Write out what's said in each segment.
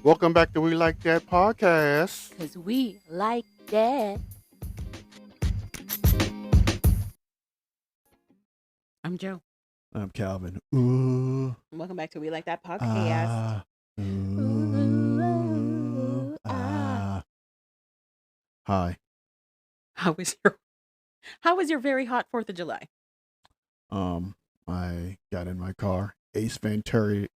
Welcome back to We Like That podcast. Because we like that. I'm Joe. I'm Calvin. Ooh. Welcome back to We Like That podcast. Hi. How was your very hot 4th of July? I got in my car. Ace Ventura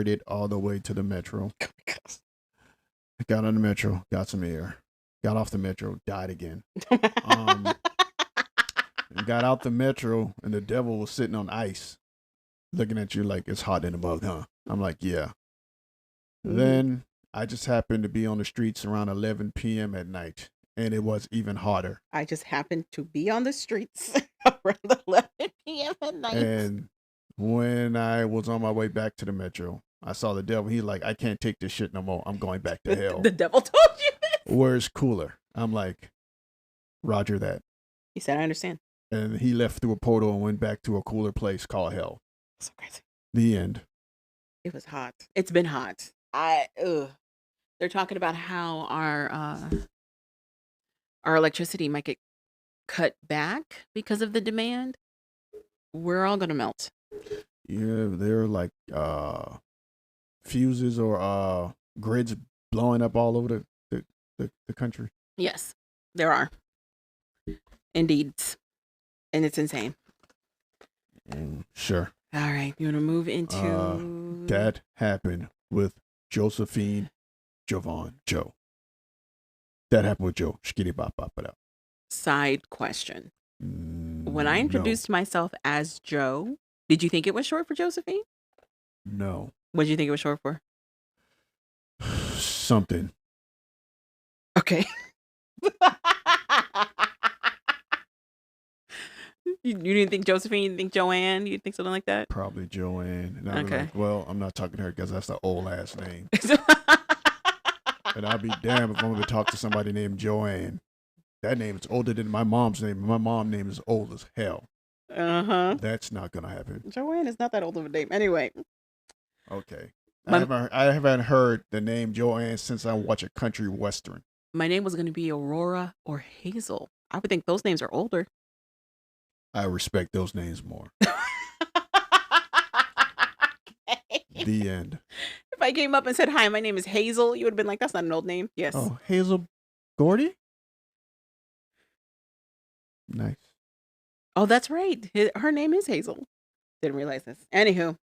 it all the way to the metro. I got on the metro, got some air. Got off the metro, died again. Got out the metro, and the devil was sitting on ice, looking at you like it's hot in the mug, huh? I'm like, yeah. Then I just happened to be on the streets around 11 p.m. at night, and it was even hotter. I just happened to be on the streets around 11 p.m. at night. And when I was on my way back to the metro, I saw the devil. He's like, I can't take this shit no more. I'm going back to hell. The devil told you this? Where's cooler? I'm like, Roger that. He said, I understand. And he left through a portal and went back to a cooler place called hell. So crazy. The end. It was hot. It's been hot. They're talking about how our electricity might get cut back because of the demand. We're all gonna melt. Yeah, they're like fuses or grids blowing up all over the country. Yes, there are. Indeed. And it's insane. Sure. All right, you want to move into... That happened with Josephine Jovan Joe. That happened with Joe. Shkitty bop bop it up. Side question. When I introduced myself as Joe, did you think it was short for Josephine? No. What did you think it was short for? Something. Okay. You didn't think Josephine? You didn't think Joanne? You think something like that? Probably Joanne. And I'd be Okay. like, well, I'm not talking to her because that's the old ass name. And I'd be damned if I'm going to talk to somebody named Joanne. That name is older than my mom's name. My mom's name is old as hell. Uh-huh. That's not going to happen. Joanne is not that old of a name. Anyway. Okay. I haven't heard the name Joanne since I watch a country western. My name was going to be Aurora or Hazel. I would think those names are older. I respect those names more. Okay. The end. If I came up and said, hi, my name is Hazel, you would have been like, that's not an old name. Yes. Oh, Hazel Gordy? Nice. Oh, that's right. Her name is Hazel. Didn't realize this. Anywho,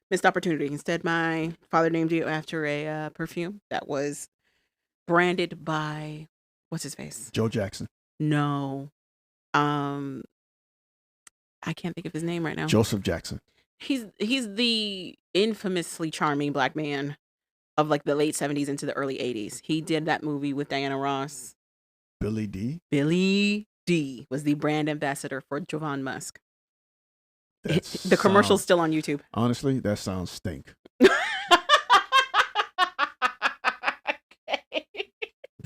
missed opportunity. Instead, my father named you after a perfume that was branded by, what's his face? Joe Jackson. No. I can't think of his name right now. Joseph Jackson. He's the infamously charming black man of like the late 70s into the early 80s. He did that movie with Diana Ross. Billy D. Billy D was the brand ambassador for Jovan Musk. The commercial's still on YouTube. Honestly, that sounds stink. Okay.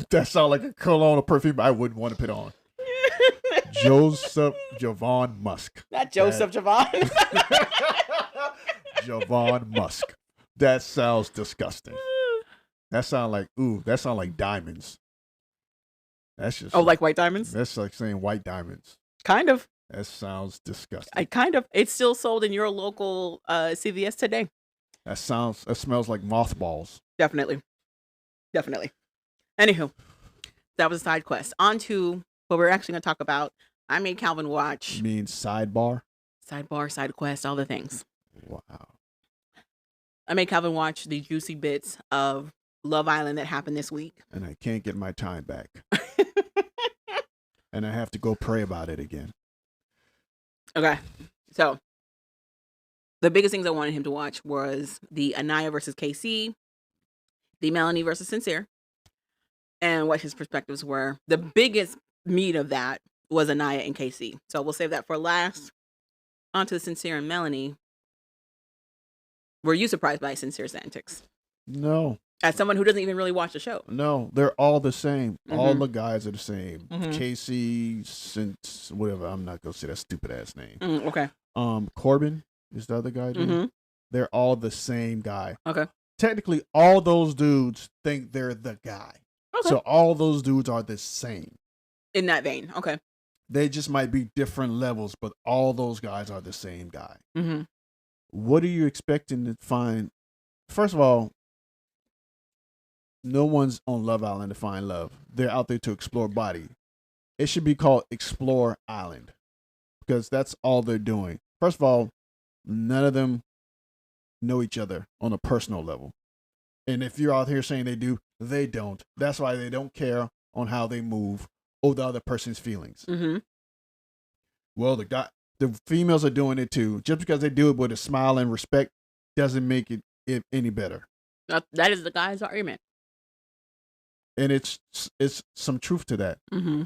That sounds like a cologne or perfume I wouldn't want to put on. Joseph Jovan Musk. Not Joseph Jovan. Jovan Musk. That sounds disgusting. That sounds like diamonds. That's just like white diamonds? That's like saying white diamonds. Kind of. That sounds disgusting. It's still sold in your local CVS today. That smells like mothballs. Definitely. Anywho, that was a side quest. On to what we're actually going to talk about. I made Calvin watch. You mean sidebar? Sidebar, side quest, all the things. Wow. I made Calvin watch the juicy bits of Love Island that happened this week. And I can't get my time back. And I have to go pray about it again. Okay. So, the biggest things I wanted him to watch was the Aniya versus KC, the Melanie versus Sincere, and what his perspectives were. The biggest meat of that was Aniya and KC. So, we'll save that for last. On to the Sincere and Melanie. Were you surprised by Sincere's antics? No. As someone who doesn't even really watch the show. No, they're all the same. Mm-hmm. All the guys are the same. Mm-hmm. Casey, since whatever, I'm not gonna say that stupid ass name. Okay. Corbin is the other guy. Mm-hmm. They're all the same guy. Okay. technically all those dudes think they're the guy. Okay. So all those dudes are the same. In that vein. Okay. They just might be different levels, but all those guys are the same guy. Mm-hmm. What are you expecting to find? First of all, no one's on Love Island to find love. They're out there to explore body. It should be called Explore Island because that's all they're doing. First of all, none of them know each other on a personal level. And if you're out here saying they do, they don't. That's why they don't care on how they move or the other person's feelings. Mm-hmm. Well, the females are doing it too. Just because they do it with a smile and respect doesn't make it any better. That is the guy's argument. And it's some truth to that. Mm-hmm.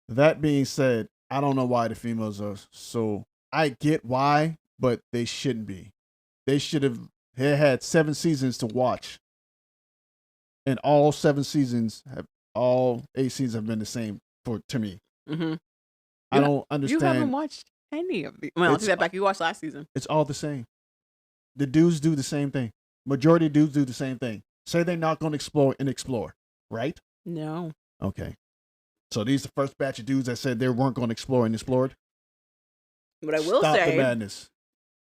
That being said, I don't know why the females are so. I get why, but they shouldn't be. They should have had 7 seasons to watch, and all 8 seasons have been the same to me. Mm-hmm. I don't understand. You haven't watched any of these. Well, I'll take that back. You watched last season. It's all the same. The dudes do the same thing. Majority of dudes do the same thing. Say they're not going to explore, right? No. Okay. So these are the first batch of dudes that said they weren't going to explore and explored. What I will Stop say the madness.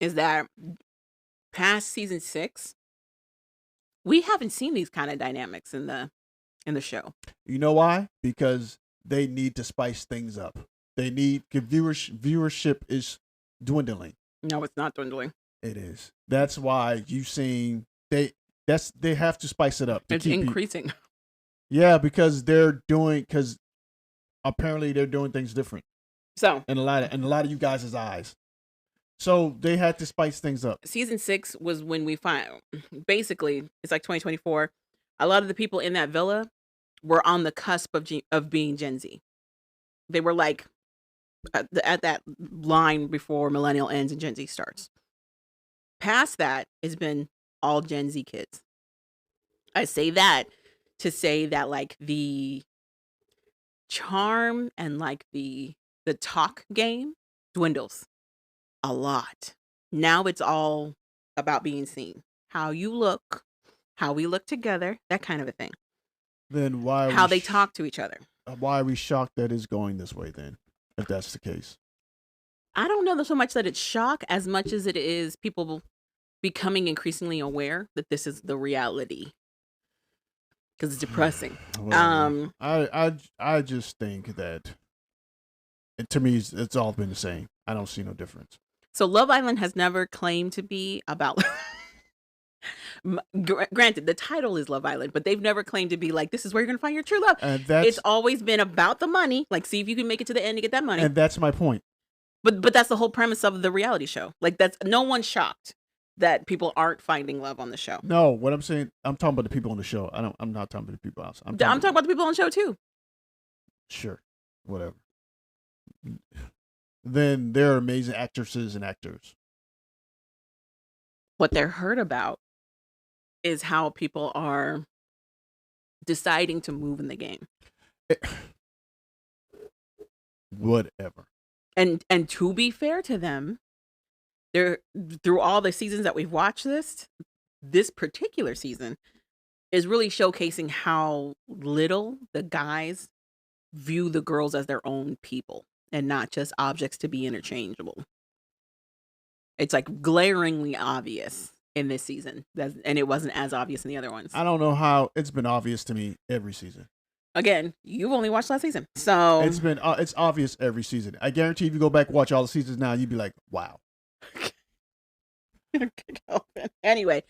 is that past season 6, we haven't seen these kind of dynamics in the show. You know why? Because they need to spice things up. They need viewership is dwindling. No, it's not dwindling. It is. That's why you've seen they have to spice it up. It's increasing. Yeah, because apparently they're doing things different. So in a lot of you guys' eyes. So they had to spice things up. Season 6 was when we basically it's like 2024. A lot of the people in that villa were on the cusp of being Gen Z. They were like at that line before millennial ends and Gen Z starts. Past that, it's been all Gen Z kids. I say that to say that like the charm and like the talk game dwindles a lot. Now it's all about being seen. How you look, how we look together, that kind of a thing. Then why how they talk to each other. Why are we shocked that it's going this way then, if that's the case? I don't know so much that it's shock as much as it is people becoming increasingly aware that this is the reality. Because it's depressing. Well, I just think that to me it's all been the same. I don't see no difference. So Love Island has never claimed to be about granted, the title is Love Island, but they've never claimed to be like, this is where you're going to find your true love. It's always been about the money. Like, see if you can make it to the end to get that money. And that's my point. But that's the whole premise of the reality show. Like, that's no one's shocked that people aren't finding love on the show. No, what I'm saying, I'm talking about the people on the show. I'm not talking about the people else. I'm talking about the people on the show too. Sure, whatever. Then there are amazing actresses and actors. What they're heard about is how people are deciding to move in the game. Whatever. And to be fair to them, they're through all the seasons that we've watched this particular season is really showcasing how little the guys view the girls as their own people and not just objects to be interchangeable. It's like glaringly obvious in this season, and it wasn't as obvious in the other ones. I don't know how it's been obvious to me every season. Again, you've only watched last season, so it's obvious every season. I guarantee if you go back and watch all the seasons now, you'd be like, wow. Anyway,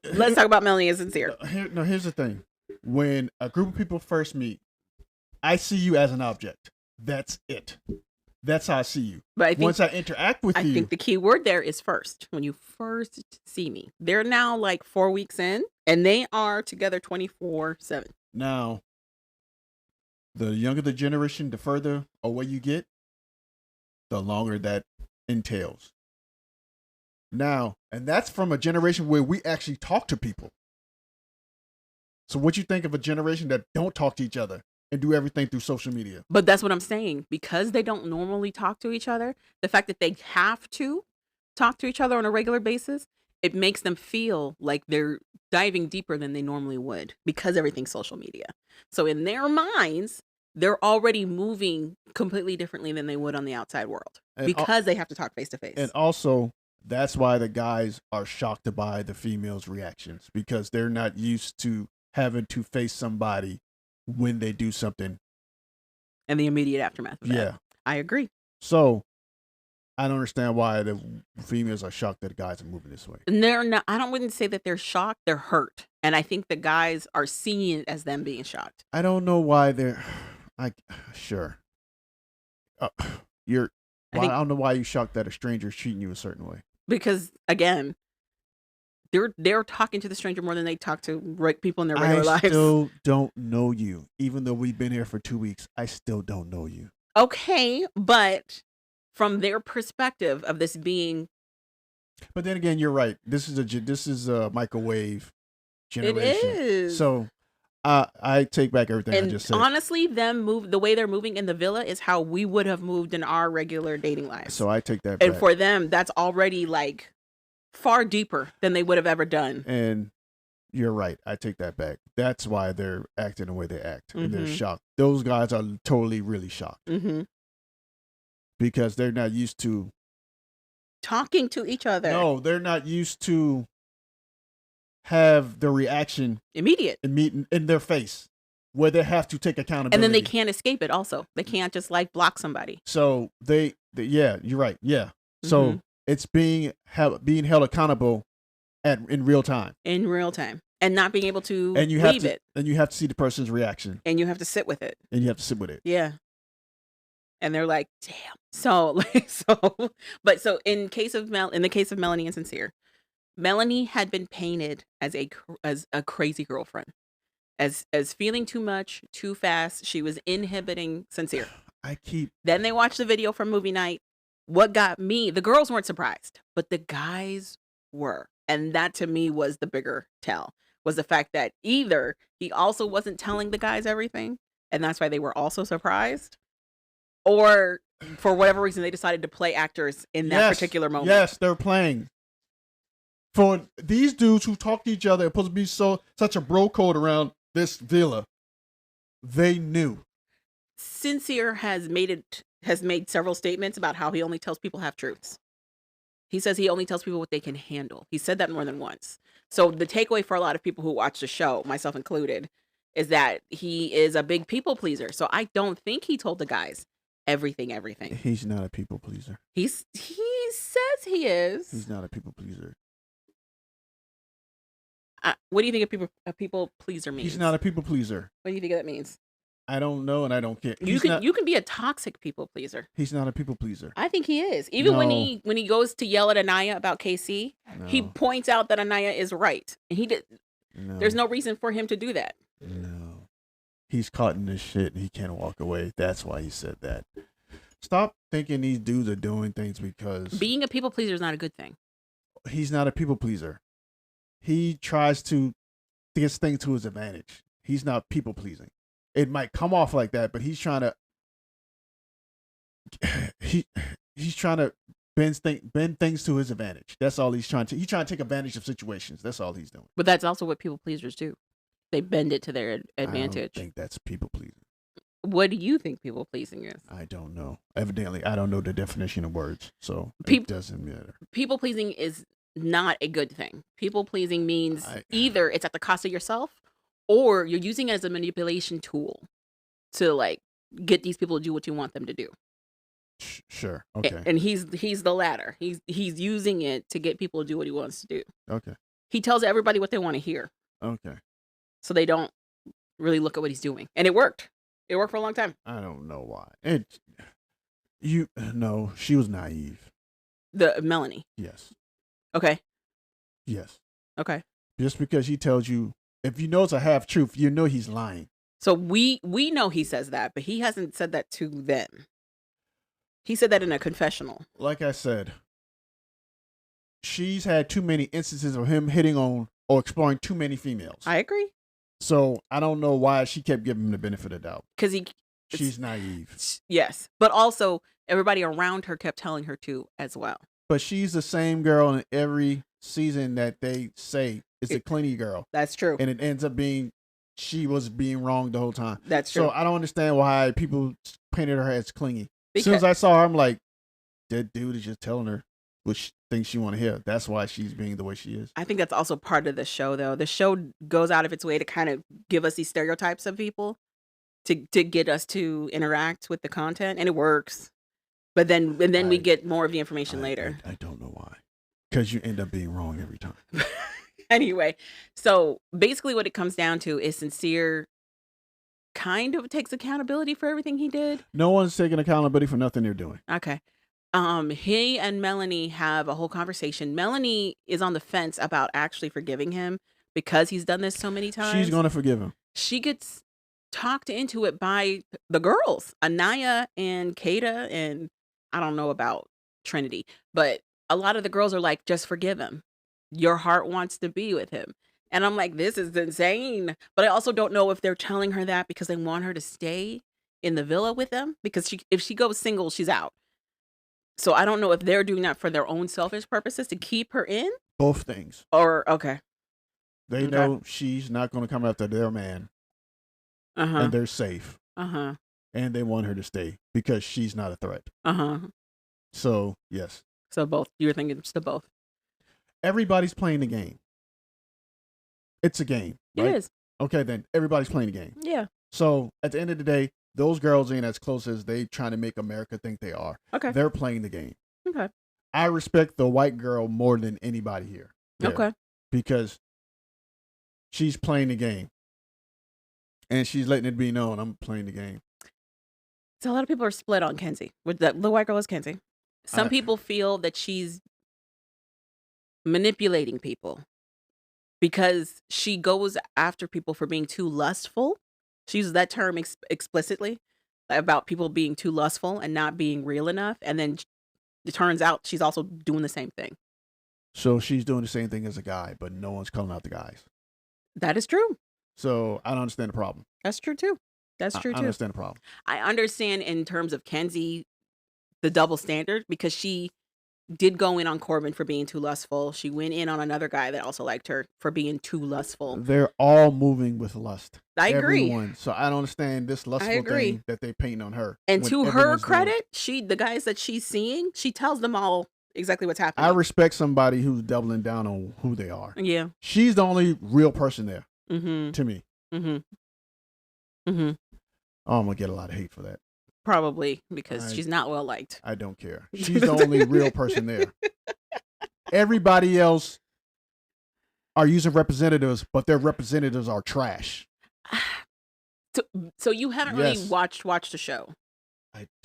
let's talk about Melanie and Sincere. Here's the thing. When a group of people first meet, I see you as an object. That's it. That's how I see you. But once I interact with you, I think the key word there is first. When you first see me, they're now like 4 weeks in, and they are together 24/7. Now, the younger the generation, the further away you get, the longer that entails. Now, and that's from a generation where we actually talk to people. So what you think of a generation that don't talk to each other and do everything through social media? But that's what I'm saying. Because they don't normally talk to each other, the fact that they have to talk to each other on a regular basis, it makes them feel like they're diving deeper than they normally would because everything's social media. So in their minds, they're already moving completely differently than they would on the outside world because they have to talk face to face. And also, that's why the guys are shocked by the females' reactions, because they're not used to having to face somebody when they do something. And the immediate aftermath of that. Yeah. I agree. So I don't understand why the females are shocked that guys are moving this way. And they're not, wouldn't say that they're shocked, they're hurt. And I think the guys are seeing it as them being shocked. I don't know why they're sure. I don't know why you're shocked that a stranger's treating you a certain way. Because again, they're talking to the stranger more than they talk to people in their regular lives. I still don't know you. Even though we've been here for 2 weeks, I still don't know you. Okay, but from their perspective of this being, but then again, you're right. This is a microwave generation. It is. So I take back everything I just said. Honestly, the way they're moving in the villa is how we would have moved in our regular dating lives. So I take that back. And for them, that's already like far deeper than they would have ever done. And you're right. I take that back. That's why they're acting the way they act. Mm-hmm. And they're shocked. Those guys are totally, really shocked. Mm-hmm. Because they're not used to talking to each other. No, they're not used to have the reaction immediate in their face, where they have to take accountability. And then they can't escape it also. They can't just like block somebody. So yeah, you're right. Yeah. So it's being held accountable in real time. In real time. And not being able to leave it. And you have to see the person's reaction. And you have to sit with it. Yeah. And they're like, damn. So in the case of Melanie and Sincere, Melanie had been painted as a crazy girlfriend, as feeling too much, too fast. She was inhibiting Sincere. Then they watched the video from movie night. What got me, the girls weren't surprised, but the guys were. And that to me was the bigger tell, was the fact that either he also wasn't telling the guys everything, and that's why they were also surprised, or for whatever reason they decided to play actors in that particular moment. Yes, they're playing. For these dudes who talk to each other, it's supposed to be such a bro code around this villa, they knew. Sincere has made several statements about how he only tells people half truths. He says he only tells people what they can handle. He said that more than once. So the takeaway for a lot of people who watch the show, myself included, is that he is a big people pleaser. So I don't think he told the guys everything. He's not a people pleaser. He says he is. He's not a people pleaser. What do you think a people pleaser means? He's not a people pleaser. What do you think that means? I don't know, and I don't care. You can be a toxic people pleaser. He's not a people pleaser. I think he is. Even when he goes to yell at Aniya about KC, he points out that Aniya is right. And he did. No. There's no reason for him to do that. No, he's caught in this shit and he can't walk away. That's why he said that. Stop thinking these dudes are doing things because being a people pleaser is not a good thing. He's not a people pleaser. He tries to get things to his advantage. He's not people pleasing. It might come off like that, but he's trying to he's trying to bend things to his advantage. That's all he's trying to. He's trying to take advantage of situations. That's all he's doing. But that's also what people pleasers do. They bend it to their advantage. I don't think that's people pleasing. What do you think people pleasing is? I don't know. Evidently, I don't know the definition of words, so it doesn't matter. People pleasing is not a good thing. People pleasing means either it's at the cost of yourself, or you're using it as a manipulation tool to like get these people to do what you want them to do. Sure. Okay. And he's the latter. He's using it to get people to do what he wants to do. Okay. He tells everybody what they want to hear. Okay. So they don't really look at what he's doing. And it worked. It worked for a long time. I don't know why. No, she was naive. The Melanie. Yes. Okay. Yes. Okay. Just because he tells you, if you know it's a half truth, you know he's lying. So we know he says that, but he hasn't said that to them. He said that in a confessional. Like I said, she's had too many instances of him hitting on or exploring too many females. I agree. So I don't know why she kept giving him the benefit of the doubt. Because she's naive. Yes. But also everybody around her kept telling her to as well. But she's the same girl in every season that they say is the clingy girl. That's true. And it ends up being she was being wrong the whole time. That's true. So I don't understand why people painted her as clingy. As soon as I saw her, I'm like, that dude is just telling her what things she want to hear. That's why she's being the way she is. I think that's also part of the show, though. The show goes out of its way to kind of give us these stereotypes of people to get us to interact with the content, and it works. But then we get more of the information later. I don't know why. Because you end up being wrong every time. Anyway, so basically what it comes down to is Sincere kind of takes accountability for everything he did. No one's taking accountability for nothing they're doing. Okay. He and Melanie have a whole conversation. Melanie is on the fence about actually forgiving him because he's done this so many times. She's going to forgive him. She gets talked into it by the girls, Aniya and Kata, and I don't know about Trinity, but a lot of the girls are like, just forgive him. Your heart wants to be with him. And I'm like, this is insane. But I also don't know if they're telling her that because they want her to stay in the villa with them, because if she goes single, she's out. So I don't know if they're doing that for their own selfish purposes to keep her in. Both things. Or, okay. They know she's not going to come after their man. And they're safe. And they want her to stay because she's not a threat. So, yes. So both. You're thinking it's the both. Everybody's playing the game. It's a game. Right? It is. Okay, then. Everybody's playing the game. Yeah. So, at the end of the day, those girls ain't as close as they trying to make America think they are. Okay. They're playing the game. Okay. I respect the white girl more than anybody here. Okay. Because she's playing the game. And she's letting it be known, I'm playing the game. So a lot of people are split on Kenzie. The white girl is Kenzie. Some people feel that she's manipulating people because she goes after people for being too lustful. She uses that term explicitly about people being too lustful and not being real enough. And then it turns out she's also doing the same thing. So she's doing the same thing as a guy, but no one's calling out the guys. That is true. So I don't understand the problem. That's true too. That's true too. I understand the problem. I understand in terms of Kenzie, the double standard, because she did go in on Corbin for being too lustful. She went in on another guy that also liked her for being too lustful. They're all moving with lust. I agree. Everyone. So I don't understand this lustful thing that they paint on her. And to her credit, the guys that she's seeing, she tells them all exactly what's happening. I respect somebody who's doubling down on who they are. Yeah. She's the only real person there to me. Oh, I'm going to get a lot of hate for that. Probably because she's not well liked. I don't care. She's the only real person there. Everybody else are using representatives, but their representatives are trash. So you haven't really watched the show.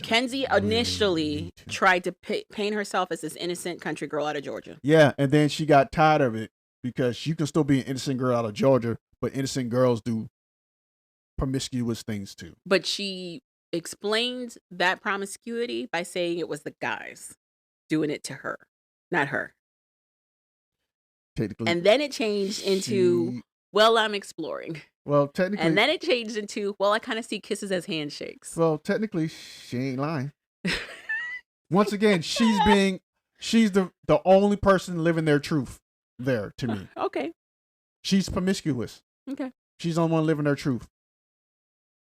Kenzie initially tried to paint herself as this innocent country girl out of Georgia. Yeah, and then she got tired of it because you can still be an innocent girl out of Georgia, but innocent girls do promiscuous things too. But she explained that promiscuity by saying it was the guys doing it to her, not her. Technically. And then it changed into, well, I'm exploring. Well, technically. And then it changed into, well, I kind of see kisses as handshakes. Well, technically, she ain't lying. Once again, she's the only person living their truth there to me. Okay. She's promiscuous. Okay. She's the only one living their truth.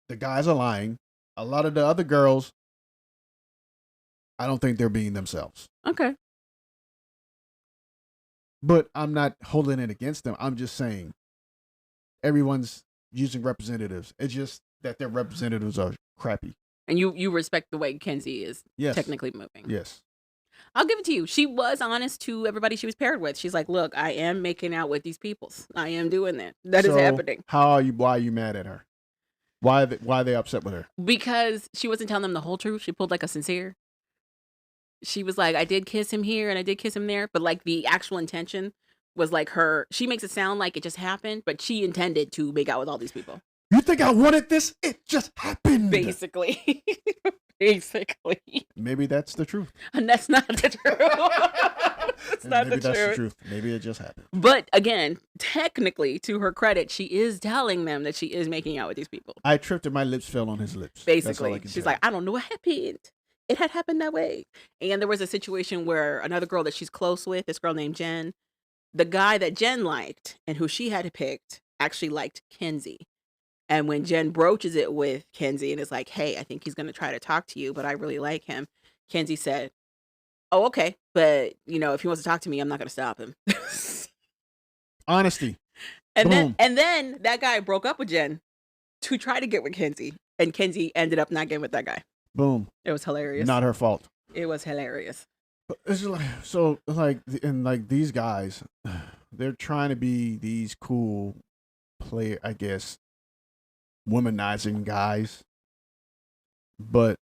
The guys are lying. A lot of the other girls, I don't think they're being themselves. Okay. But I'm not holding it against them. I'm just saying everyone's using representatives. It's just that their representatives are crappy. And you respect the way Kenzie is technically moving. Yes. I'll give it to you. She was honest to everybody she was paired with. She's like, look, I am making out with these peoples. I am doing that. That is happening. Why are you mad at her? Why are they upset with her? Because she wasn't telling them the whole truth. She pulled like a Sincere. She was like, I did kiss him here and I did kiss him there. But like the actual intention was like she makes it sound like it just happened, but she intended to make out with all these people. You think I wanted this? It just happened. Basically. Basically. Maybe that's the truth. And that's not the truth. That's not the truth. Maybe it just happened. But again, technically, to her credit, she is telling them that she is making out with these people. I tripped and my lips fell on his lips. Basically. She's like, I don't know what happened. it had happened that way. And there was a situation where another girl that she's close with, this girl named Jen, the guy that Jen liked and who she had picked actually liked Kenzie. And when Jen broaches it with Kenzie and is like, hey, I think he's going to try to talk to you, but I really like him. Kenzie said, oh, okay. But, if he wants to talk to me, I'm not going to stop him. Honesty. And Boom. then that guy broke up with Jen to try to get with Kenzie. And Kenzie ended up not getting with that guy. Boom. It was hilarious. Not her fault. It was hilarious. It's like, so like, and like these guys, they're trying to be these cool player, I guess, womanizing guys, but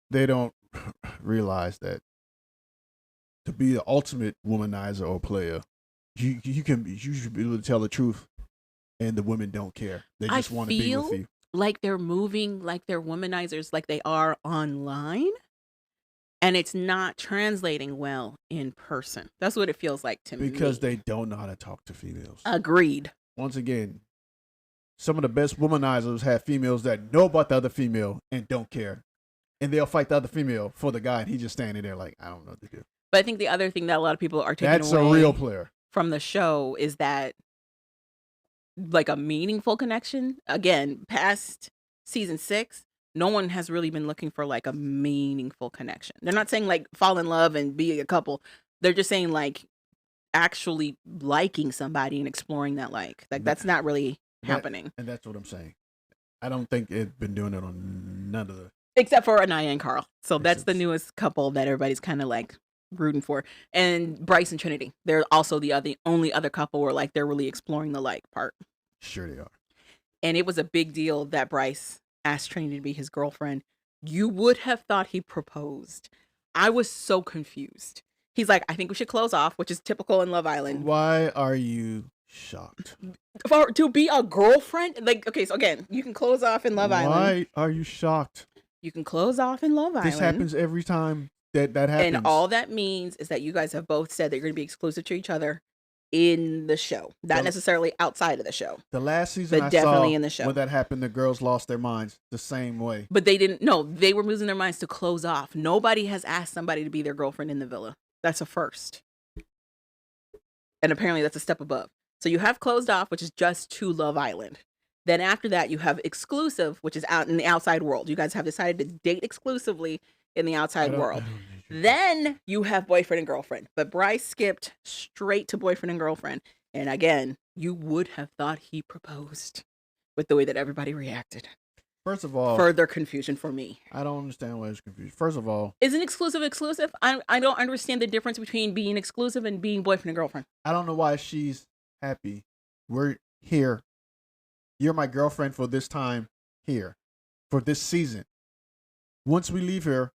they don't realize that to be the ultimate womanizer or player, you should be able to tell the truth, and the women don't care. They just want to be with you. Like they're moving, like they're womanizers, like they are online, and it's not translating well in person. That's what it feels like to me. Because they don't know how to talk to females. Agreed. Once again, some of the best womanizers have females that know about the other female and don't care. And they'll fight the other female for the guy, and he's just standing there like, I don't know what to do. But I think the other thing that a lot of people are taking That's away a real player from the show is that, like, a meaningful connection. Again, past season 6, no one has really been looking for like a meaningful connection. They're not saying like fall in love and be a couple. They're just saying like actually liking somebody and exploring that like that's not really happening. And that's what I'm saying. I don't think it's been doing it on none of the, except for Aniya and Carl. So that's the newest couple that everybody's kind of like rooting for. And Bryce and Trinity. They're also the only other couple where like they're really exploring the like part. Sure they are. And it was a big deal that Bryce asked Trinity to be his girlfriend. You would have thought he proposed. I was so confused. He's like, I think we should close off, which is typical in Love Island. Why are you shocked? To be a girlfriend? Like, okay, so again, you can close off in Love Island. Why are you shocked? You can close off in Love Island. This happens every time that happens. And all that means is that you guys have both said that you're going to be exclusive to each other in the show. Not necessarily outside of the show. The last season but I definitely saw in the show. when that happened, the girls lost their minds the same way. But they didn't. No, they were losing their minds to close off. Nobody has asked somebody to be their girlfriend in the villa. That's a first. And apparently that's a step above. So you have closed off, which is just to Love Island. Then after that, you have exclusive, which is out in the outside world. You guys have decided to date exclusively in the outside world. Then you have boyfriend and girlfriend. But Bryce skipped straight to boyfriend and girlfriend. And again, you would have thought he proposed with the way that everybody reacted. First of all, further confusion for me. I don't understand why it's confused. First of all, isn't exclusive? I don't understand the difference between being exclusive and being boyfriend and girlfriend. I don't know why she's happy. We're here. You're my girlfriend for this time here, for this season. Once we leave here,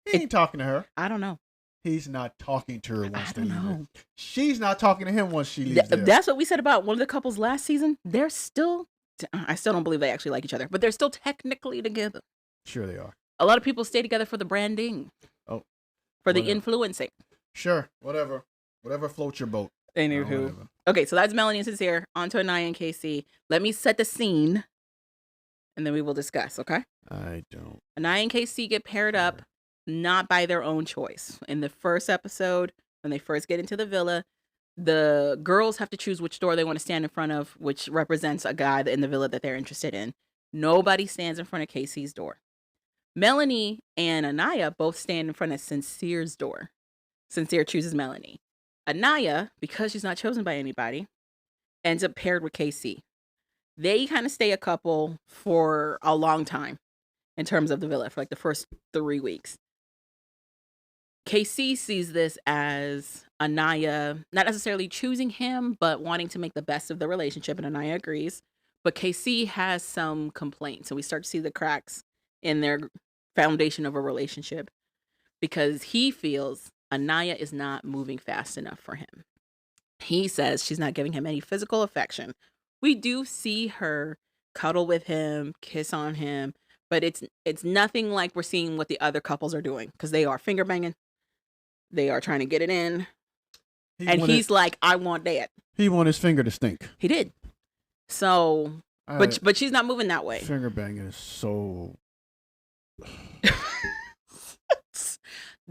he ain't talking to her. I don't know. He's not talking to her once they leave her. Know. She's not talking to him once she leaves there. That's what we said about one of the couples last season. They're still, I still don't believe they actually like each other, but they're still technically together. Sure they are. A lot of people stay together for the branding. Oh. For the influencing. Sure. Whatever floats your boat. Anywho. Okay, so that's Melanie and Sincere. On to Aniya and KC. Let me set the scene, and then we will discuss, okay? I don't. Aniya and KC get paired up, not by their own choice. In the first episode, when they first get into the villa, the girls have to choose which door they want to stand in front of, which represents a guy in the villa that they're interested in. Nobody stands in front of KC's door. Melanie and Aniya both stand in front of Sincere's door. Sincere chooses Melanie. Aniya, because she's not chosen by anybody, ends up paired with KC. They kind of stay a couple for a long time in terms of the villa, for like the first 3 weeks. KC sees this as Aniya not necessarily choosing him, but wanting to make the best of the relationship, and Aniya agrees. But KC has some complaints, and we start to see the cracks in their foundation of a relationship because he feels Aniya is not moving fast enough for him. He says she's not giving him any physical affection. We do see her cuddle with him, kiss on him, but it's nothing like we're seeing what the other couples are doing, because they are finger banging. They are trying to get it in. He's like, I want that. He want his finger to stink. He did. So, but she's not moving that way. Finger banging is so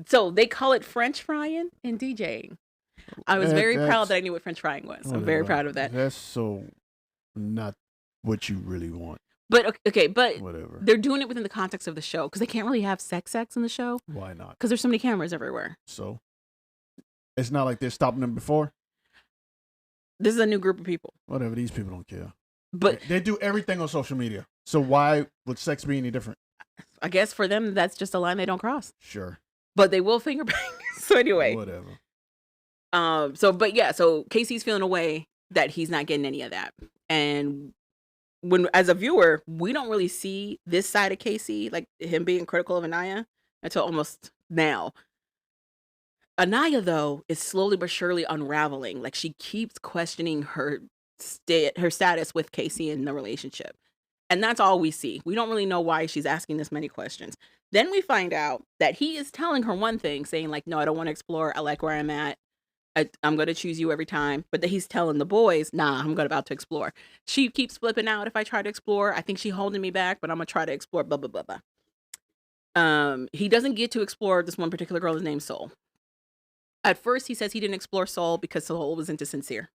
So they call it French frying and DJing. I was very proud that I knew what French frying was. Whatever. I'm very proud of that. That's so not what you really want. But okay, but whatever. They're doing it within the context of the show because they can't really have sex in the show. Why not? Because there's so many cameras everywhere. So it's not like they're stopping them before. This is a new group of people. Whatever. These people don't care. But they do everything on social media. So why would sex be any different? I guess for them, that's just a line they don't cross. Sure. But they will finger bang. So anyway. Whatever. So Casey's feeling a way that he's not getting any of that. And when, as a viewer, we don't really see this side of Casey, like him being critical of Aniya, until almost now. Aniya, though, is slowly but surely unraveling. Like, she keeps questioning her status with Casey in the relationship. And that's all we see. We don't really know why she's asking this many questions. Then we find out that he is telling her one thing, saying like, no, I don't want to explore. I like where I'm at. I'm going to choose you every time. But that he's telling the boys, nah, I'm about to explore. She keeps flipping out if I try to explore. I think she's holding me back, but I'm going to try to explore, blah, blah, blah, blah. He doesn't get to explore this one particular girl named Soul. At first, he says he didn't explore Soul because Soul was into Sincere.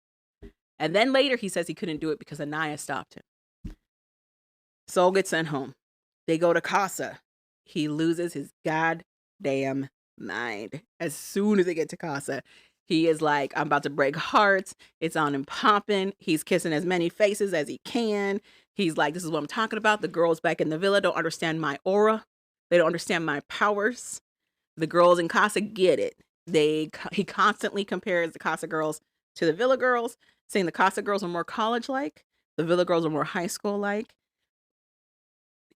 And then later, he says he couldn't do it because Aniya stopped him. Soul gets sent home. They go to Casa. He loses his goddamn mind. As soon as they get to Casa, he is like, I'm about to break hearts. It's on him popping. He's kissing as many faces as he can. He's like, this is what I'm talking about. The girls back in the villa don't understand my aura. They don't understand my powers. The girls in Casa get it. He constantly compares the Casa girls to the villa girls, saying the Casa girls are more college-like. The villa girls are more high school-like.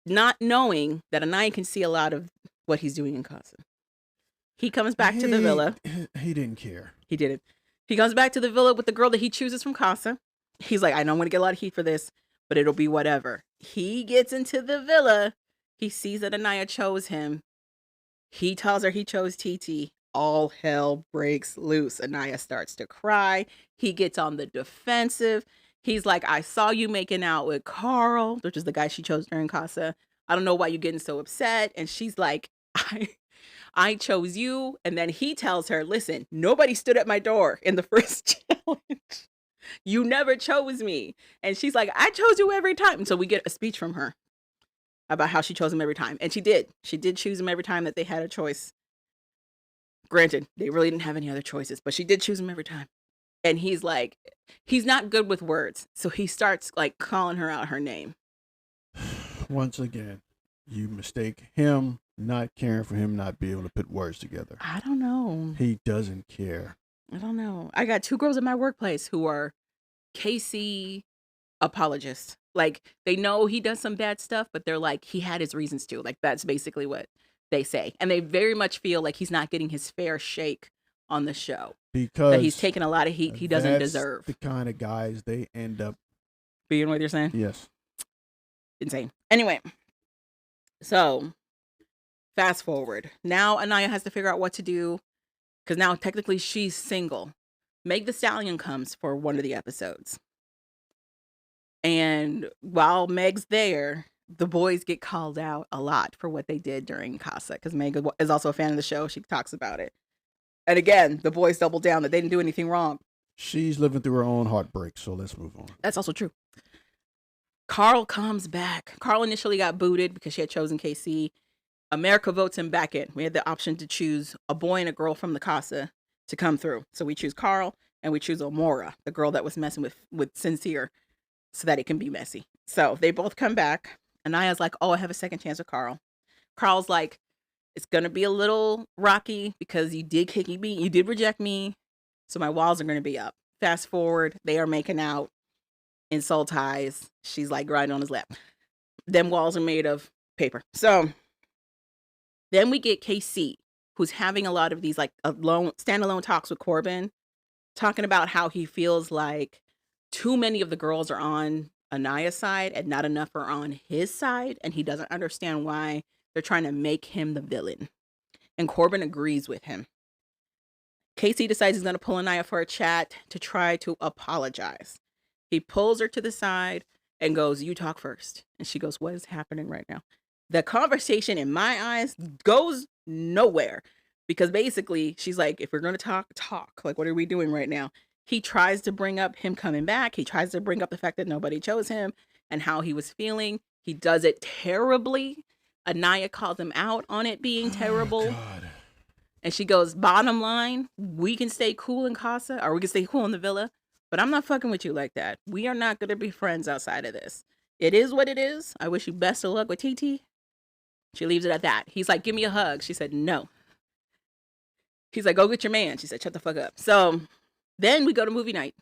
Not knowing that Aniya can see a lot of what he's doing in Casa. He comes back to the villa. He didn't care. He didn't. He comes back to the villa with the girl that he chooses from Casa. He's like, I know I'm going to get a lot of heat for this, but it'll be whatever. He gets into the villa. He sees that Aniya chose him. He tells her he chose TT. All hell breaks loose. Aniya starts to cry. He gets on the defensive. He's like, I saw you making out with Carl, which is the guy she chose during Casa. I don't know why you're getting so upset. And she's like, I chose you. And then he tells her, listen, nobody stood at my door in the first challenge. You never chose me. And she's like, I chose you every time. And so we get a speech from her about how she chose him every time. And she did. She did choose him every time that they had a choice. Granted, they really didn't have any other choices, but she did choose him every time. And he's like, he's not good with words. So he starts like calling her out her name. Once again, you mistake him not caring for him not being able to put words together. I don't know. He doesn't care. I don't know. I got two girls in my workplace who are Casey apologists. Like, they know he does some bad stuff, but they're like, he had his reasons to. Like, that's basically what they say. And they very much feel like he's not getting his fair shake on the show. Because that he's taking a lot of heat he doesn't deserve. The kind of guys they end up being what you're saying? Yes. Insane. Anyway, so fast forward. Now Aniya has to figure out what to do because now technically she's single. Meg the Stallion comes for one of the episodes. And while Meg's there, the boys get called out a lot for what they did during Casa because Meg is also a fan of the show. She talks about it. And again, the boys double down that they didn't do anything wrong. She's living through her own heartbreak, so let's move on. That's also true. Carl comes back. Carl initially got booted because she had chosen KC. America votes him back in. We had the option to choose a boy and a girl from the Casa to come through. So we choose Carl and we choose Omora, the girl that was messing with Sincere, so that it can be messy. So they both come back. Aniya's like, oh, I have a second chance with Carl. Carl's like, it's going to be a little rocky because you did kick me, you did reject me, so my walls are going to be up. Fast forward, they are making out in soul ties. She's like grinding on his lap. Them walls are made of paper. So then we get KC, who's having a lot of these like standalone talks with Corbin, talking about how he feels like too many of the girls are on Aniya's side and not enough are on his side, and he doesn't understand why they're trying to make him the villain. And Corbin agrees with him. Casey decides he's going to pull Aniya for a chat to try to apologize. He pulls her to the side and goes, you talk first. And she goes, what is happening right now? The conversation in my eyes goes nowhere because basically she's like, if we're going to talk. Like, what are we doing right now? He tries to bring up him coming back. He tries to bring up the fact that nobody chose him and how he was feeling. He does it terribly. Aniya calls him out on it being terrible. God. And she goes, bottom line, we can stay cool in Casa or we can stay cool in the villa, but I'm not fucking with you like that. We are not going to be friends outside of this. It is what it is. I wish you best of luck with TT. She leaves it at that. He's like, give me a hug. She said, no. He's like, go get your man. She said, shut the fuck up. So then we go to movie night.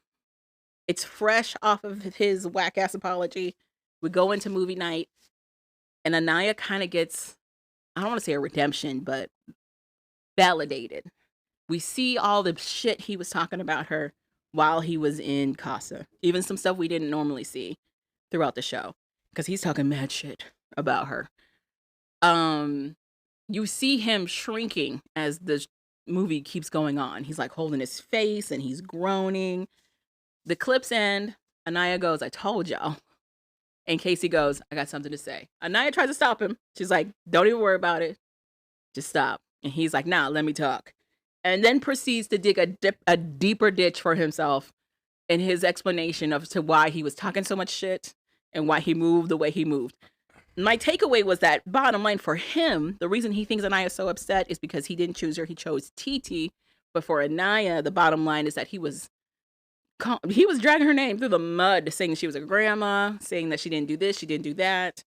It's fresh off of his whack ass apology. We go into movie night and Aniya kind of gets, I don't want to say a redemption, but validated. We see all the shit he was talking about her while he was in Casa. Even some stuff we didn't normally see throughout the show. Because he's talking mad shit about her. You see him shrinking as the movie keeps going on. He's like holding his face and he's groaning. The clips end. Aniya goes, I told y'all. And Casey goes, I got something to say. Aniya tries to stop him. She's like, don't even worry about it. Just stop. And he's like, nah, let me talk. And then proceeds to dig a deeper ditch for himself in his explanation of to why he was talking so much shit and why he moved the way he moved. My takeaway was that bottom line for him, the reason he thinks Aniya is so upset is because he didn't choose her. He chose TT. But for Aniya, the bottom line is that he was dragging her name through the mud, saying she was a grandma, saying that she didn't do this, she didn't do that,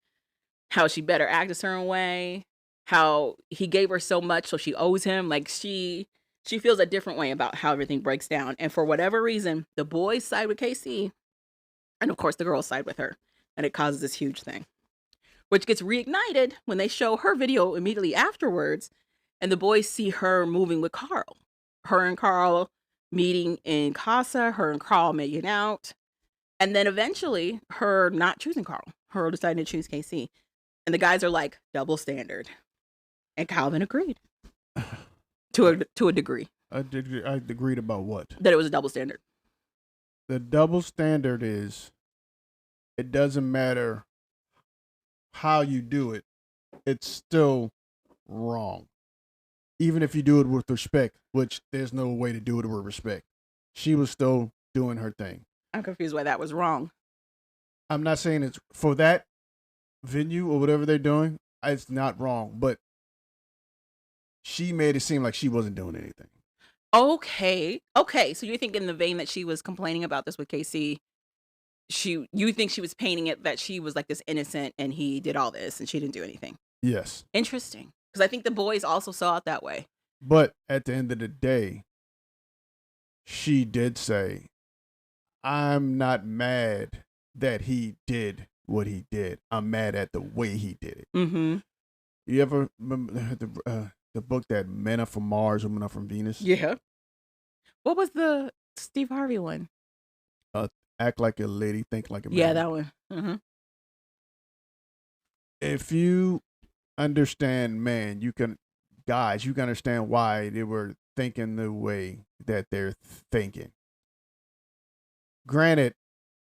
how she better act a certain way, how he gave her so much so she owes him. Like she feels a different way about how everything breaks down. And for whatever reason, the boys side with KC, and of course the girls side with her. And it causes this huge thing, which gets reignited when they show her video immediately afterwards. And the boys see her moving with Carl. Her and Carl meeting in Casa, her and Carl making out. And then eventually her not choosing Carl, her deciding to choose KC. And the guys are like, double standard. And Calvin agreed. To a degree. I agreed about what? That it was a double standard. The double standard is it doesn't matter how you do it, it's still wrong. Even if you do it with respect, which there's no way to do it with respect. She was still doing her thing. I'm confused why that was wrong. I'm not saying it's for that venue or whatever they're doing, it's not wrong, but she made it seem like she wasn't doing anything. Okay. So you think in the vein that she was complaining about this with KC, you think she was painting it that she was like this innocent and he did all this and she didn't do anything? Yes. Interesting. Because I think the boys also saw it that way. But at the end of the day, she did say, I'm not mad that he did what he did. I'm mad at the way he did it. Mm-hmm. You ever remember the book that Men Are From Mars, Women Are From Venus? Yeah. What was the Steve Harvey one? Act Like a Lady, Think Like a Man. Yeah, that one. Mm-hmm. If you understand guys, you can understand why they were thinking the way that they're thinking. Granted,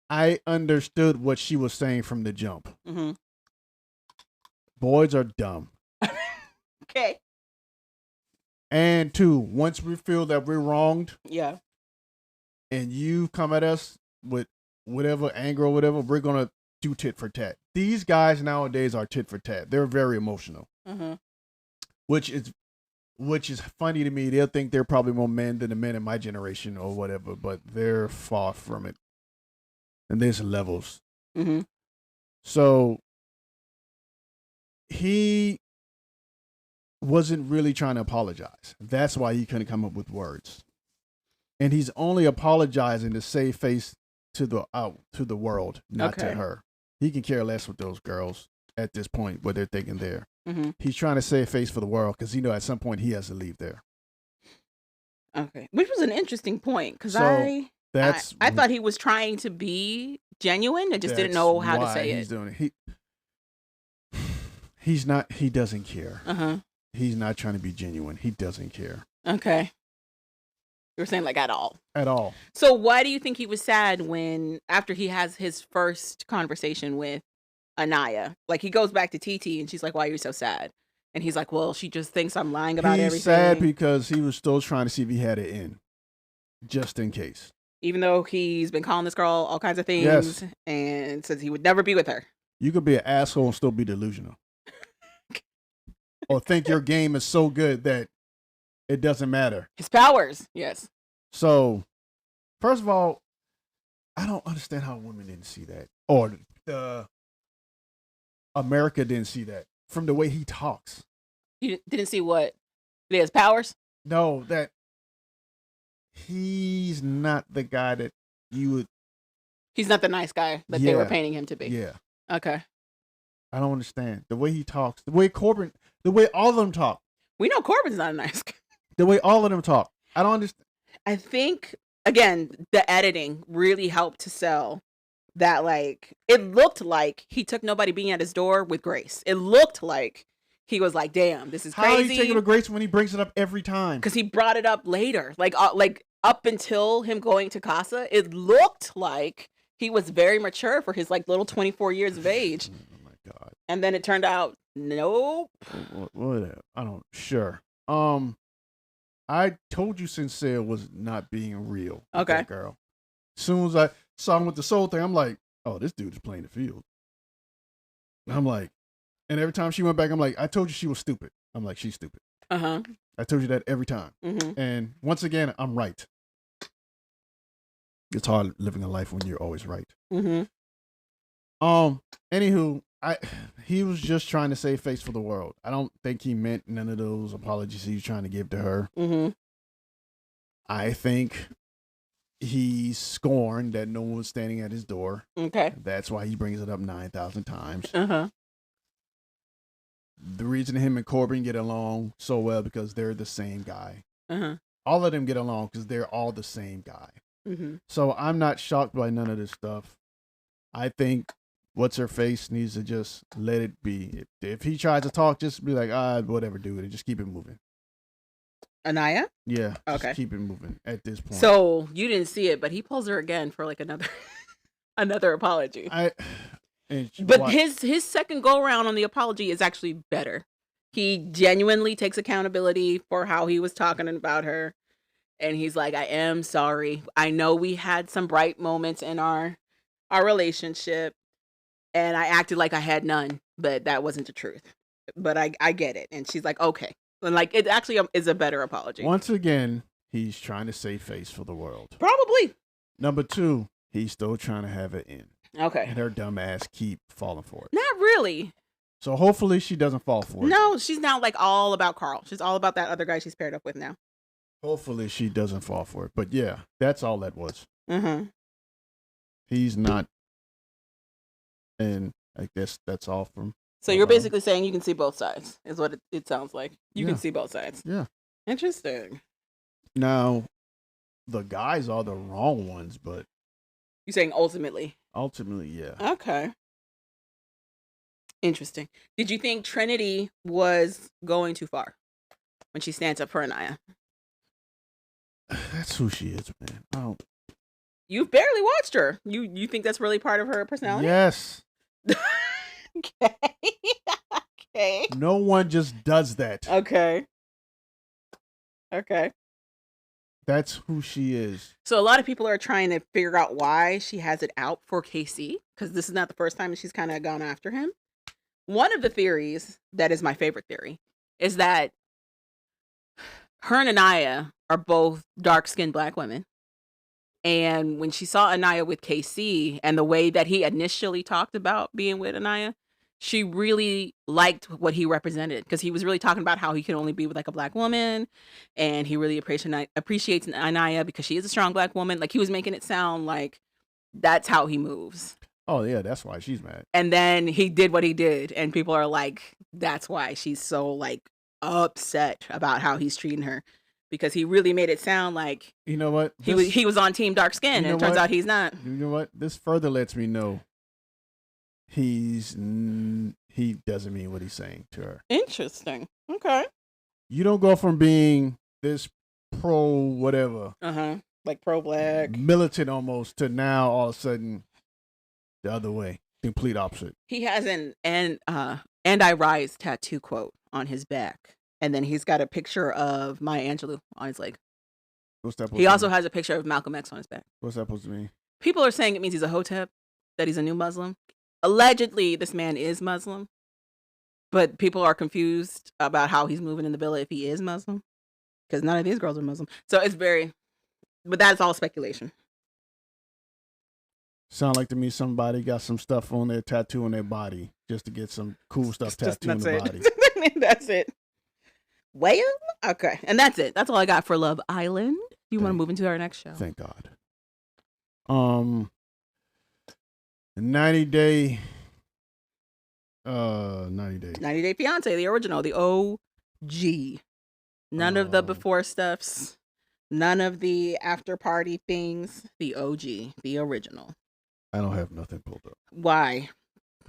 I understood what she was saying from the jump. Mm-hmm. Boys are dumb. Okay. And two, once we feel that we're wronged, yeah, and you come at us with whatever anger or whatever, we're gonna do tit for tat. These guys nowadays are tit for tat. They're very emotional, mm-hmm. which is funny to me. They'll think they're probably more men than the men in my generation or whatever, but they're far from it. And there's levels. Mm-hmm. So he wasn't really trying to apologize. That's why he couldn't come up with words. And he's only apologizing to save face to the world, not to her. He can care less with those girls at this point, what they're thinking there. Mm-hmm. He's trying to save face for the world because at some point he has to leave there. Okay, which was an interesting point because I thought he was trying to be genuine. I just didn't know how to say he's it. Doing it. He's not. He doesn't care. Uh-huh. He's not trying to be genuine. He doesn't care. Okay. You were saying like at all. At all. So why do you think he was sad after he has his first conversation with Anaya. Like, he goes back to TT and she's like, why are you so sad? And he's like, well, she just thinks I'm lying about everything. He's sad because he was still trying to see if he had it in, just in case. Even though he's been calling this girl all kinds of things, Yes. and says he would never be with her. You could be an asshole and still be delusional. Or think your game is so good that it doesn't matter. His powers, yes. So, first of all, I don't understand how women didn't see that. Or America didn't see that from the way he talks. You didn't see what? He has powers? No, that he's not the guy that you would. He's not the nice guy that they were painting him to be. Yeah. Okay. I don't understand. The way he talks, the way Corbin, the way all of them talk. We know Corbin's not a nice guy. The way all of them talk. I don't understand. I think, again, the editing really helped to sell that, like, it looked like he took nobody being at his door with grace. It looked like he was like, damn, this is crazy. How are you taking with grace when he brings it up every time? Because he brought it up later. Like up until him going to Casa, it looked like he was very mature for his, like, little 24 years of age. Oh, my God. And then it turned out, nope. Whatever. I don't, sure. I told you Sincere was not being real. Okay. That girl. As soon as I saw him with the soul thing, I'm like, oh, this dude is playing the field. And I'm like, and every time she went back, I'm like, I told you she was stupid. I'm like, she's stupid. Uh-huh. I told you that every time. Mm-hmm. And once again, I'm right. It's hard living a life when you're always right. Mm-hmm. Anywho, he was just trying to save face for the world. I don't think he meant none of those apologies he was trying to give to her. Mm-hmm. I think he's scorned that no one was standing at his door. Okay. That's why he brings it up 9,000 times. Uh-huh. The reason him and Corbin get along so well because they're the same guy. Uh-huh. All of them get along because they're all the same guy. Mm-hmm. So I'm not shocked by none of this stuff. I think what's her face needs to just let it be. If he tries to talk, just be like, whatever, dude. Just keep it moving. Anaya? Yeah. Okay. Just keep it moving at this point. So you didn't see it, but he pulls her again for like another apology. But his second go around on the apology is actually better. He genuinely takes accountability for how he was talking about her. And he's like, I am sorry. I know we had some bright moments in our relationship. And I acted like I had none, but that wasn't the truth. But I get it. And she's like, okay. And like, it actually is a better apology. Once again, he's trying to save face for the world. Probably. Number two, he's still trying to have it in. Okay. And her dumb ass keep falling for it. Not really. So hopefully she doesn't fall for it. No, she's now like all about Carl. She's all about that other guy she's paired up with now. Hopefully she doesn't fall for it. But yeah, that's all that was. Mm-hmm. He's not. And I guess that's all from. So you're basically saying you can see both sides, is what it sounds like. You can see both sides. Yeah. Interesting. Now, the guys are the wrong ones, but. You're saying ultimately? Ultimately, yeah. Okay. Interesting. Did you think Trinity was going too far when she stands up for Aniya? That's who she is, man. I don't. You've barely watched her. You think that's really part of her personality? Yes. Okay. Okay. No one just does that. Okay. Okay. That's who she is. So a lot of people are trying to figure out why she has it out for KC, because this is not the first time she's kind of gone after him. One of the theories that is my favorite theory is that her and Aniya are both dark-skinned black women. And when she saw Aniya with KC and the way that he initially talked about being with Aniya, she really liked what he represented, because he was really talking about how he could only be with like a black woman, and he really appreciates Aniya because she is a strong black woman. Like, he was making it sound like that's how he moves. Oh yeah, that's why she's mad. And then he did what he did, and people are like, that's why she's so like upset about how he's treating her, because he really made it sound like, you know what, he was on team dark skin, and it turns out he's not. You know what? This further lets me know he doesn't mean what he's saying to her. Interesting. Okay. You don't go from being this pro whatever, like pro black, militant almost, to now all of a sudden the other way. Complete opposite. He has an and I rise tattoo quote on his back. And then he's got a picture of Maya Angelou on his leg. What's that supposed He to also mean? has a picture of Malcolm X on his back. What's that supposed to mean? People are saying it means he's a hotep, that he's a new Muslim. Allegedly, this man is Muslim. But people are confused about how he's moving in the villa if he is Muslim. Because none of these girls are Muslim. So it's but that's all speculation. Sound like to me somebody got some stuff on their tattoo on their body just to get some cool stuff tattooed on the body. That's it. Well, okay. And that's it. That's all I got for Love Island. You want to move into our next show? Thank God. 90 Day 90 Day Fiance, the original, the OG. None of the before stuffs. None of the after party things. The OG, the original. I don't have nothing pulled up. Why?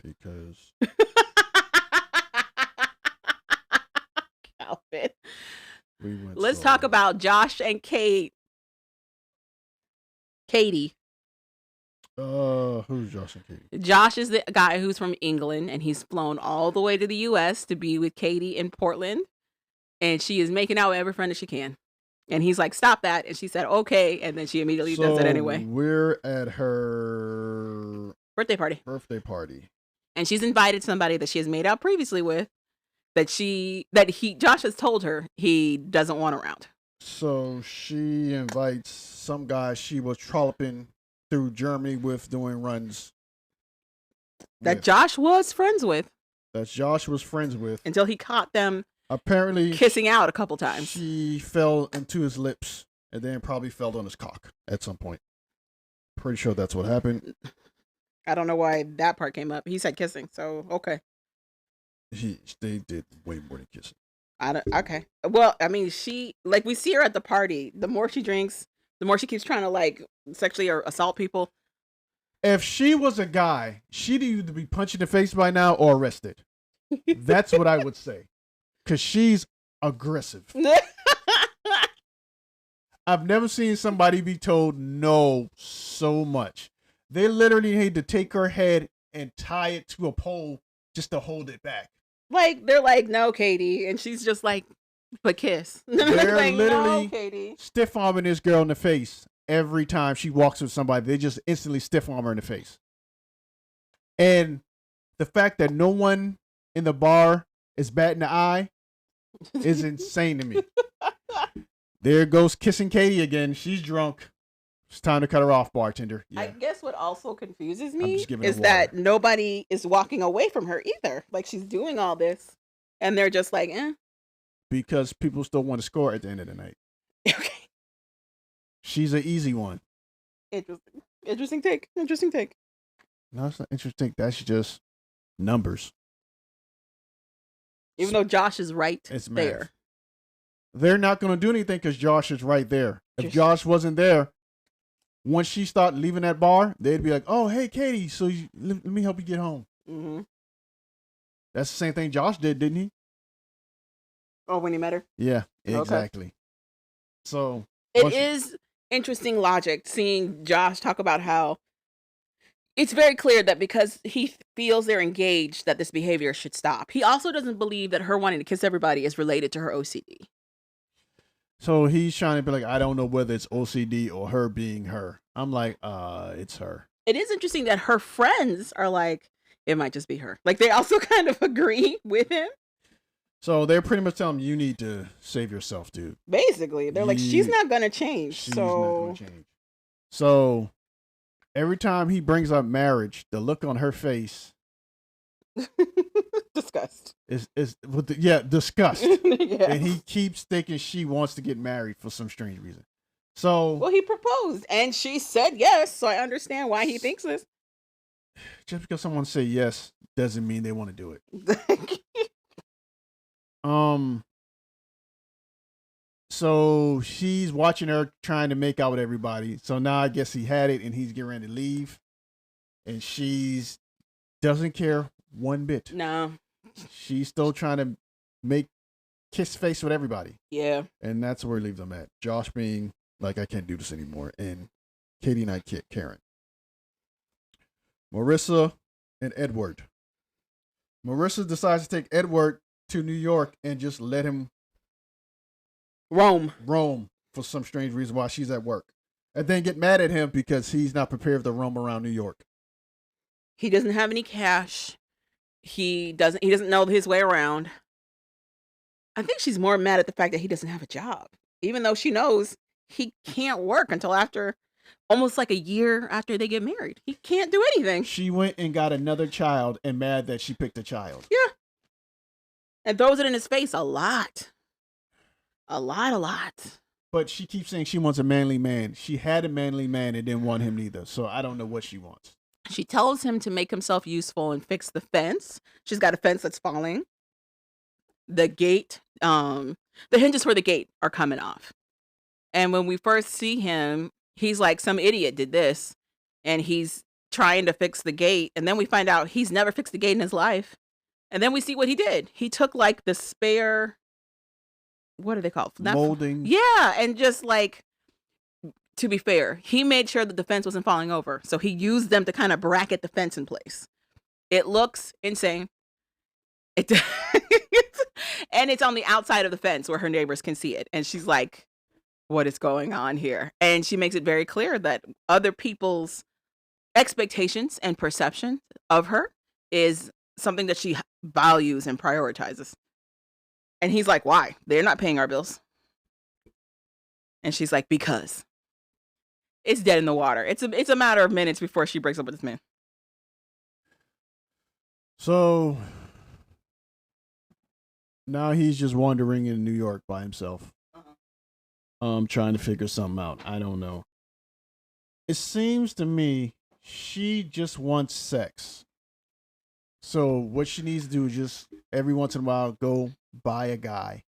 Because Calvin. we Let's talk about Josh and Katie. Who's Josh and Katie? Josh is the guy who's from England, and he's flown all the way to the U.S. to be with Katie in Portland, and she is making out with every friend that she can. And he's like, stop that. And she said, okay. And then she immediately does it anyway. We're at her birthday party. And she's invited somebody that she has made out previously with Josh has told her he doesn't want around. So she invites some guy she was trolloping through Germany with, doing runs. That Josh was friends with. Until he caught them apparently kissing out a couple times. She fell into his lips and then probably fell on his cock at some point. Pretty sure that's what happened. I don't know why that part came up. He said kissing, so okay. They did way more than kissing. Okay. Well, I mean, we see her at the party. The more she drinks, the more she keeps trying to sexually assault people. If she was a guy, she'd either be punched in the face by now or arrested. That's what I would say. Because she's aggressive. I've never seen somebody be told no so much. They literally need to take her head and tie it to a pole just to hold it back. They're like, no, Katie. And she's just like, but kiss. They're like, literally no, Katie. stiff arming this girl in the face every time she walks with somebody. They just instantly stiff arm her in the face. And the fact that no one in the bar is batting the eye is insane to me. There goes kissing Katie again. She's drunk. It's time to cut her off, bartender. Yeah. I guess what also confuses me is that nobody is walking away from her either. She's doing all this, and they're just like, eh. Because people still want to score at the end of the night. Okay. She's an easy one. Interesting take. No, it's not interesting. That's just numbers. Even though Josh is right it's there. Math. They're not going to do anything because Josh is right there. If Josh wasn't there, once she started leaving that bar, they'd be like, oh, hey, Katie, so let me help you get home. Mm-hmm. That's the same thing Josh did, didn't he? Oh, when he met her? Yeah, exactly. Okay. So it is interesting logic seeing Josh talk about how it's very clear that because he feels they're engaged, that this behavior should stop. He also doesn't believe that her wanting to kiss everybody is related to her OCD. So he's trying to be like, I don't know whether it's OCD or her being her. I'm like, it's her. It is interesting that her friends are like, it might just be her. They also kind of agree with him. So they're pretty much telling him, you need to save yourself, dude. Basically. They're like, she's not going to change. She's not going to change. So every time he brings up marriage, the look on her face. Disgust. Disgust. Yeah. And he keeps thinking she wants to get married for some strange reason. So. Well, he proposed and she said yes. So I understand why he thinks this. Just because someone say yes doesn't mean they want to do it. So she's watching her trying to make out with everybody. So now I guess he had it and he's getting ready to leave. And she's doesn't care one bit. No. She's still trying to kiss face with everybody. Yeah. And that's where he leaves them at. Josh being like, I can't do this anymore. And Katie and I Karen. Marissa and Edward. Marissa decides to take Edward to New York and just let him Rome. roam for some strange reason while she's at work. And then get mad at him because he's not prepared to roam around New York. He doesn't have any cash. He doesn't know his way around. I think she's more mad at the fact that he doesn't have a job, even though she knows he can't work until after almost like a year after they get married. He can't do anything. She went and got another child and mad that she picked a child. Yeah. And throws it in his face a lot. A lot. But she keeps saying she wants a manly man. She had a manly man and didn't want him neither. So I don't know what she wants. She tells him to make himself useful and fix the fence. She's got a fence that's falling. The gate, the hinges for the gate are coming off. And when we first see him, he's like, some idiot did this. And he's trying to fix the gate. And then we find out he's never fixed the gate in his life. And then we see what he did. He took like the spare, what are they called? Molding. Yeah. And just like, to be fair, he made sure that the fence wasn't falling over. So he used them to kind of bracket the fence in place. It looks insane. And it's on the outside of the fence where her neighbors can see it. And she's like, what is going on here? And she makes it very clear that other people's expectations and perception of her is something that she values and prioritizes. And he's like, why? They're not paying our bills. And she's like, because. It's dead in the water. It's a matter of minutes before she breaks up with this man. So now he's just wandering in New York by himself. Trying to figure something out. I don't know. It seems to me she just wants sex. So what she needs to do is just every once in a while go buy a guy,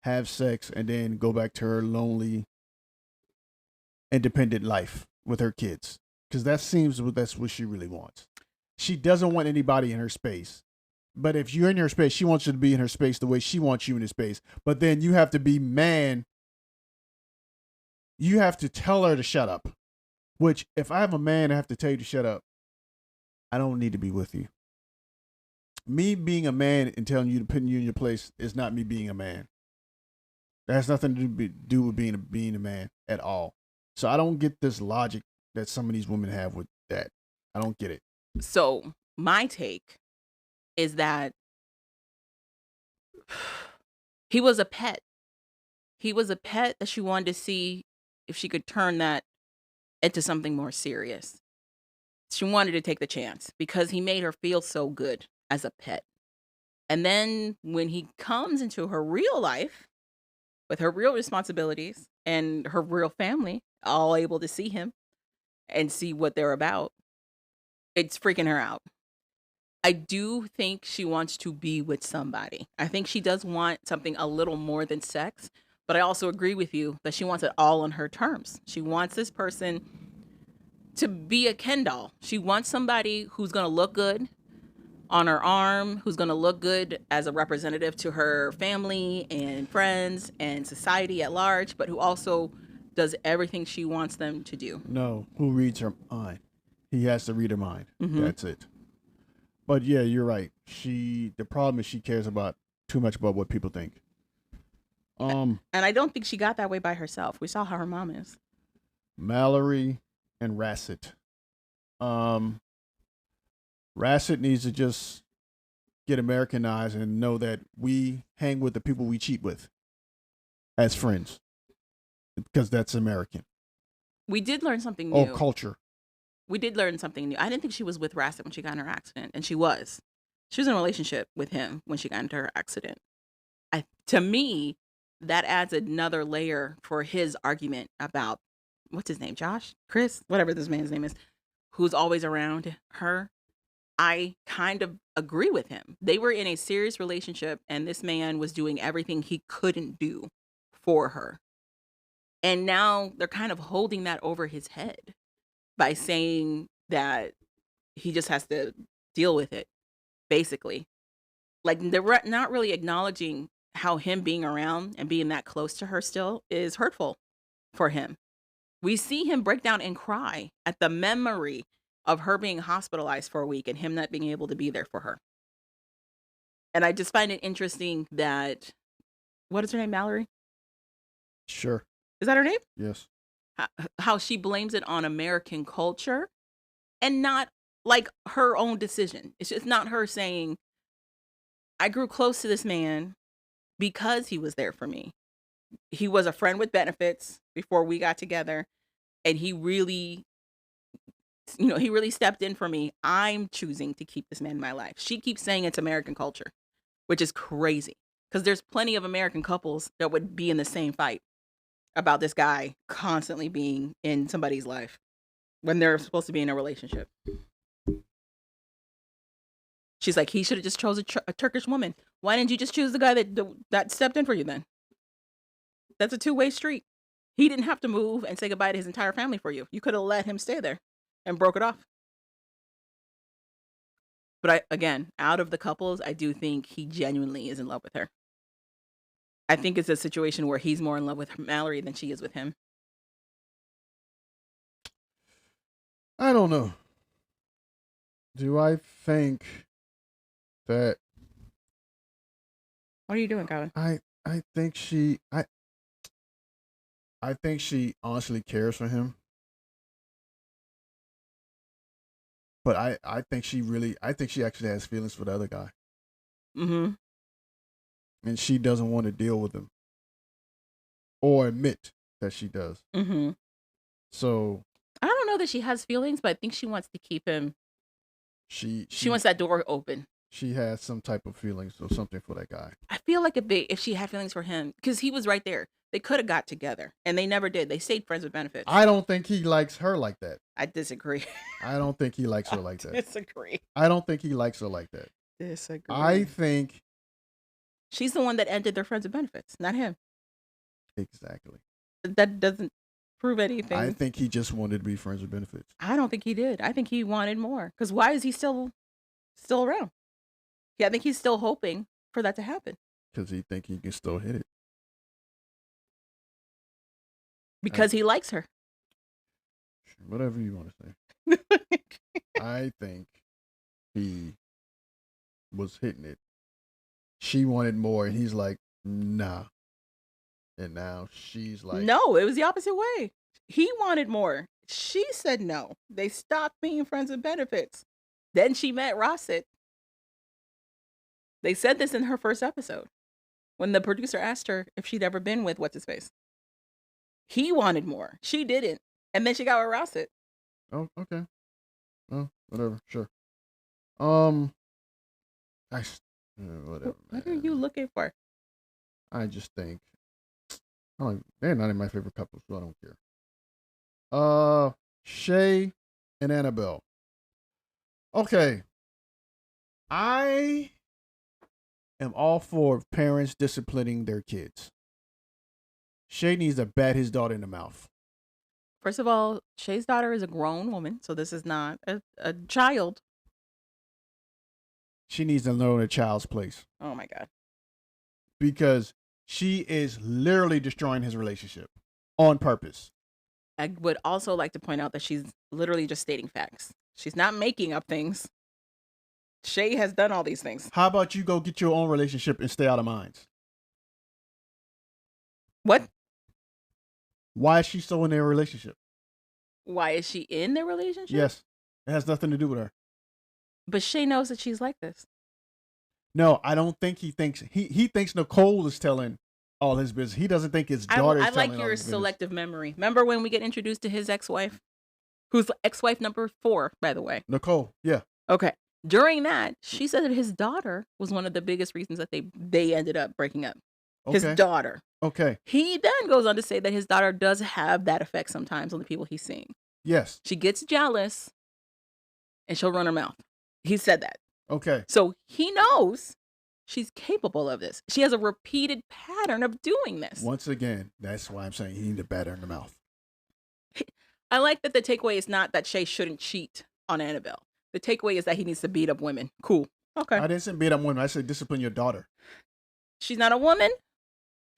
have sex, and then go back to her lonely, independent life with her kids, because that's what she really wants. She doesn't want anybody in her space, but if you're in her space, she wants you to be in her space the way she wants you in her space. But then you have to be man. You have to tell her to shut up, which if I have a man, I have to tell you to shut up. I don't need to be with you. Me being a man and telling you to put you in your place is not me being a man. That has nothing to do with being a man at all. So I don't get this logic that some of these women have with that. I don't get it. So my take is that he was a pet. He was a pet that she wanted to see if she could turn that into something more serious. She wanted to take the chance because he made her feel so good as a pet. And then when he comes into her real life with her real responsibilities and her real family, all able to see him and see what they're about, it's freaking her out. I do think she wants to be with somebody. I think she does want something a little more than sex, but I also agree with you that she wants it all on her terms. She wants this person to be a Ken doll. She wants somebody who's going to look good on her arm, who's going to look good as a representative to her family and friends and society at large, but who also does everything she wants them to do. No, who reads her mind? He has to read her mind. Mm-hmm. That's it. But yeah, you're right. The problem is she cares too much about what people think. And I don't think she got that way by herself. We saw how her mom is. Mallory and Rasset. Rasset needs to just get Americanized and know that we hang with the people we cheat with as friends, because that's American. We did learn something new. Culture. We did learn something new. I didn't think she was with Rasset when she got in her accident, and she was. She was in a relationship with him when she got into her accident. To me, that adds another layer for his argument about, what's his name, Josh? Chris? Whatever this man's name is, who's always around her. I kind of agree with him. They were in a serious relationship, and this man was doing everything he couldn't do for her. And now they're kind of holding that over his head by saying that he just has to deal with it, basically. Like, they're not really acknowledging how him being around and being that close to her still is hurtful for him. We see him break down and cry at the memory of her being hospitalized for a week and him not being able to be there for her. And I just find it interesting that, what is her name, Mallory? Sure. Is that her name? Yes. How she blames it on American culture and not like her own decision. It's just not her saying, I grew close to this man because he was there for me. He was a friend with benefits before we got together, and he really, he really stepped in for me. I'm choosing to keep this man in my life. She keeps saying it's American culture, which is crazy because there's plenty of American couples that would be in the same fight about this guy constantly being in somebody's life when they're supposed to be in a relationship. She's like, he should have just chose a Turkish woman. Why didn't you just choose the guy that stepped in for you then? That's a two-way street. He didn't have to move and say goodbye to his entire family for you. You could have let him stay there and broke it off. But again, out of the couples, I do think he genuinely is in love with her. I think it's a situation where he's more in love with Mallory than she is with him. I don't know. Do I think that... What are you doing, Colin? I think she... I think she honestly cares for him. But I think she actually has feelings for the other guy. Mm-hmm. And she doesn't want to deal with him. Or admit that she does. Mm-hmm. So I don't know that she has feelings, but I think she wants to keep him. She wants that door open. She has some type of feelings or something for that guy. I feel like if she had feelings for him, because he was right there, they could have got together, and they never did. They stayed friends with benefits. I don't think he likes her like that. I disagree. I don't think he likes her like that. Disagree. I don't think he likes her like that. Disagree. I think she's the one that ended their friends with benefits, not him. Exactly. That doesn't prove anything. I think he just wanted to be friends with benefits. I don't think he did. I think he wanted more. Because why is he still around? Yeah, I think he's still hoping for that to happen. Because he think he can still hit it. Because he likes her. Whatever you want to say. I think he was hitting it. She wanted more, and he's like, nah. And now she's like... No, it was the opposite way. He wanted more. She said no. They stopped being friends with benefits. Then she met Rossett. They said this in her first episode when the producer asked her if she'd ever been with what's-his-face. He wanted more. She didn't. And then she got with Rossett. Oh, okay. Oh, whatever. Sure. Whatever. What are you looking for? I just think... they're not in my favorite couple, so I don't care. Shay and Annabelle. Okay. I am all for parents disciplining their kids. Shay needs to bat his daughter in the mouth. First of all, Shay's daughter is a grown woman, so this is not a child. She needs to learn a child's place. Oh my God. Because she is literally destroying his relationship on purpose. I would also like to point out that she's literally just stating facts. She's not making up things. Shay has done all these things. How about you go get your own relationship and stay out of mine's? What? Why is she so in their relationship? Why is she in their relationship? Yes. It has nothing to do with her. But Shay knows that she's like this. No, I don't think he thinks... He thinks Nicole is telling all his business. He doesn't think his daughter is telling all his business. I like your selective memory. Remember when we get introduced to his ex-wife? Who's ex-wife number 4, by the way. Nicole, yeah. Okay. During that, she said that his daughter was one of the biggest reasons that they ended up breaking up. Okay. His daughter. Okay. He then goes on to say that his daughter does have that effect sometimes on the people he's seeing. Yes. She gets jealous and she'll run her mouth. He said that. Okay. So he knows she's capable of this. She has a repeated pattern of doing this. Once again, that's why I'm saying he needs to bat her in the mouth. I like that the takeaway is not that Shay shouldn't cheat on Annabelle. The takeaway is that he needs to beat up women. Cool. Okay. I didn't say beat up women. I said discipline your daughter. She's not a woman?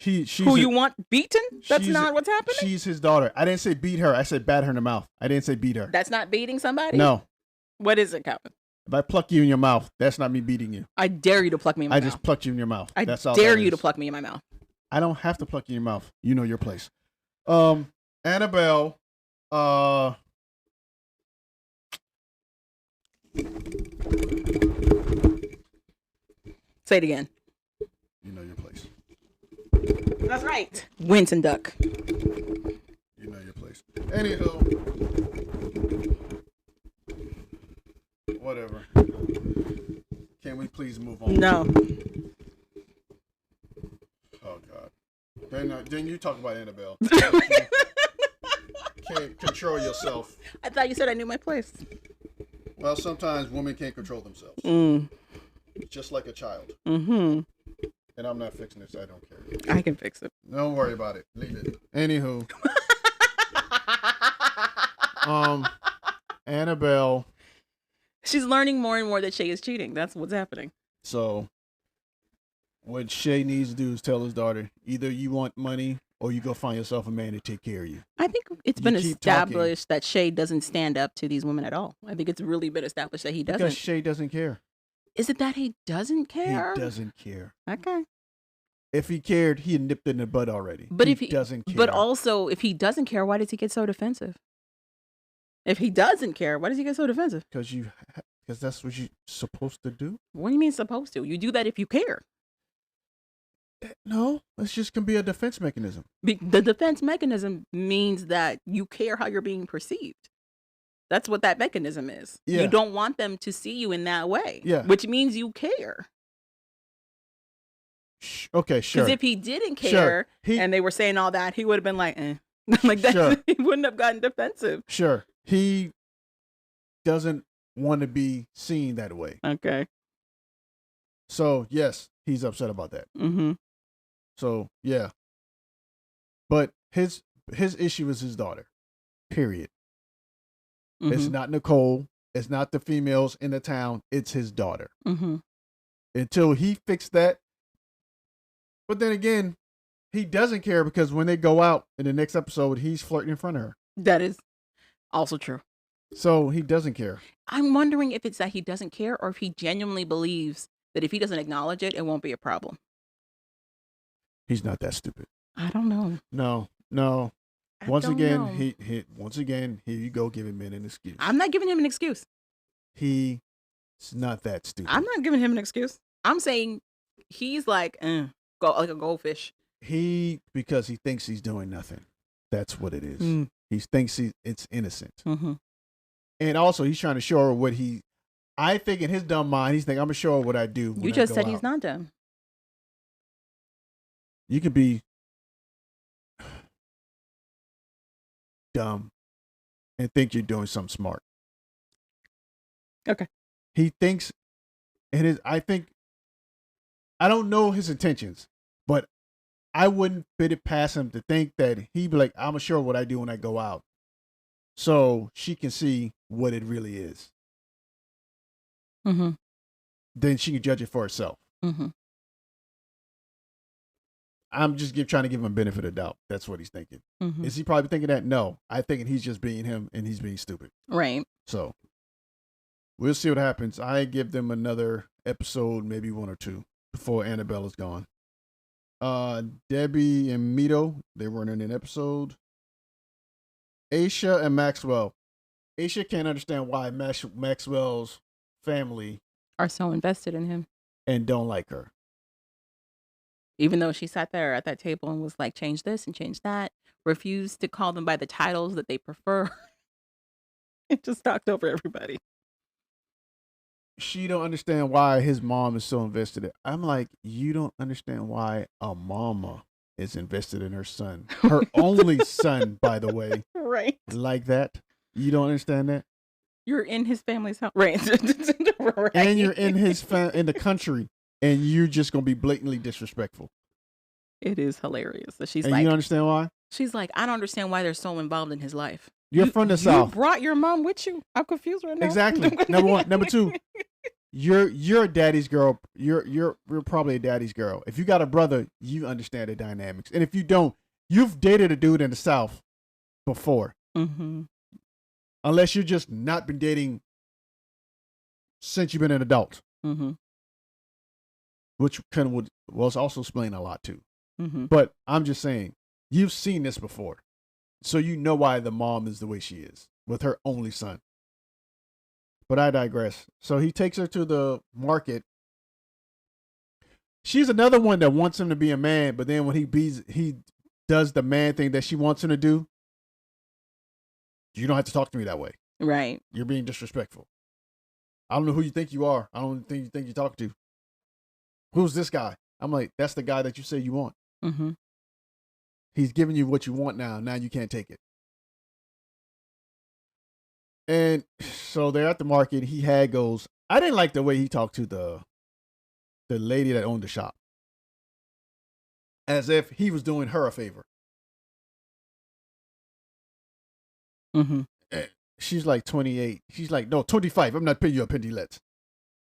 She's who you want beaten? That's not what's happening? She's his daughter. I didn't say beat her. I said bat her in the mouth. I didn't say beat her. That's not beating somebody? No. What is it, Calvin? If I pluck you in your mouth, that's not me beating you. I dare you to pluck me in my mouth. I just plucked you in your mouth. I That's all dare that you is. to pluck me in my mouth. I don't have to pluck you in your mouth. You know your place. Annabelle, say it again. you know your place. That's right. Winston Duck. You know your place. Anywho, whatever. Can we please move on? No. Oh God. Then you talk about Annabelle. Can't control yourself. I thought you said I knew my place. Well, sometimes women can't control themselves. Just like a child. Mm-hmm. And I'm not fixing this. I don't care. I can fix it. Don't worry about it. Leave it. Anywho. Annabelle. She's learning more and more that Shay is cheating. That's what's happening. So, what Shay needs to do is tell his daughter, either you want money or you go find yourself a man to take care of you. I think it's been established that Shay doesn't stand up to these women at all. I think it's really been established that he doesn't. Because Shay doesn't care. Is it that he doesn't care? He doesn't care. Okay. If he cared, he nipped it in the bud already. But if he doesn't care. But also, if he doesn't care, why does he get so defensive? If he doesn't care, why does he get so defensive? Because that's what you're supposed to do. What do you mean supposed to? You do that if you care. No, it's just can be a defense mechanism. The defense mechanism means that you care how you're being perceived. That's what that mechanism is. Yeah. You don't want them to see you in that way. Yeah. Which means you care. Okay, sure. Because if he didn't care and they were saying all that, he would have been like, like that. Sure. He wouldn't have gotten defensive. Sure. He doesn't want to be seen that way. Okay. So, yes, he's upset about that. Mm-hmm. So, yeah. But his issue is his daughter. Period. Mm-hmm. It's not Nicole. It's not the females in the town. It's his daughter. Mm-hmm. Until he fixed that. But then again, he doesn't care because when they go out in the next episode, he's flirting in front of her. That is also true. So he doesn't care. I'm wondering if it's that he doesn't care or if he genuinely believes that if he doesn't acknowledge it, it won't be a problem. He's not that stupid. I don't know. No. Once don't again, know. here you go giving men an excuse. I'm not giving him an excuse. He's not that stupid. I'm not giving him an excuse. I'm saying he's like, like a goldfish. Because he thinks he's doing nothing. That's what it is. He thinks it's innocent. Mm-hmm. And also, he's trying to show her what I think in his dumb mind, he's thinking, I'm going to show her what I do. You just said he's not dumb. You could be dumb and think you're doing something smart. Okay. He thinks, I don't know his intentions, but I wouldn't fit it past him to think that he'd be like, I'm going to show her what I do when I go out. So she can see what it really is. Mm-hmm. Then she can judge it for herself. Mm-hmm. I'm just trying to give him a benefit of doubt. That's what he's thinking. Mm-hmm. Is he probably thinking that? No. I think he's just being him and he's being stupid. Right. So we'll see what happens. I give them another episode, maybe one or two, before Annabelle is gone. Debbie and Mito, they weren't in an episode. Aisha and Maxwell. Aisha can't understand why Maxwell's family are so invested in him and don't like her. Even though she sat there at that table and was like, change this and change that, refused to call them by the titles that they prefer. It just talked over everybody. She don't understand why his mom is so invested in. I'm like, you don't understand why a mama is invested in her son. Her only son, by the way. Right. Like that. You don't understand that? You're in his family's house. Right. Right. And you're in in the country. And you're just going to be blatantly disrespectful. It is hilarious. So she's and like, you understand why? She's like, I don't understand why they're so involved in his life. You're from the South. You brought your mom with you. I'm confused right now. Exactly. Number one. Number two, you're a daddy's girl. You're probably a daddy's girl. If you got a brother, you understand the dynamics. And if you don't, you've dated a dude in the South before. Mm-hmm. Unless you're just not been dating since you've been an adult, Mm-hmm. which kind of would also explain a lot too. Mm-hmm. But I'm just saying, you've seen this before, so you know why the mom is the way she is with her only son. But I digress. So he takes her to the market. She's another one that wants him to be a man, but then when he does the man thing that she wants him to do, you don't have to talk to me that way. Right. You're being disrespectful. I don't know who you think you are. I don't think you talk to. Who's this guy? I'm like, that's the guy that you say you want. Mm-hmm. He's giving you what you want now. Now you can't take it. And so they're at the market. He haggles. I didn't like the way he talked to the lady that owned the shop, as if he was doing her a favor. Mm-hmm. She's like 28. She's like, no, 25. I'm not paying you a penny less.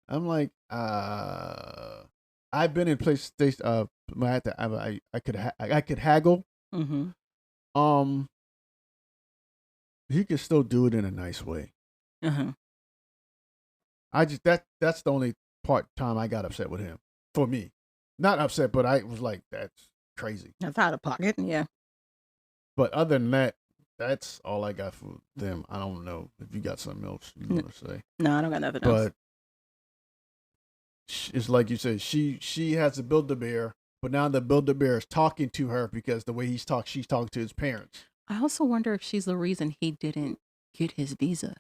I'm like, I've been in places. I could haggle. Mm-hmm. He could still do it in a nice way. Uh-huh. That's the only time I got upset with him. For me, not upset, but I was like, that's crazy. That's out of pocket. Yeah. But other than that, that's all I got for them. I don't know if you got something else you want to say. No, I don't got nothing else. But it's like you said, she has to build the bear, but now the Build-A-Bear is talking to her because the way she's talking to his parents. I also wonder if she's the reason he didn't get his visa.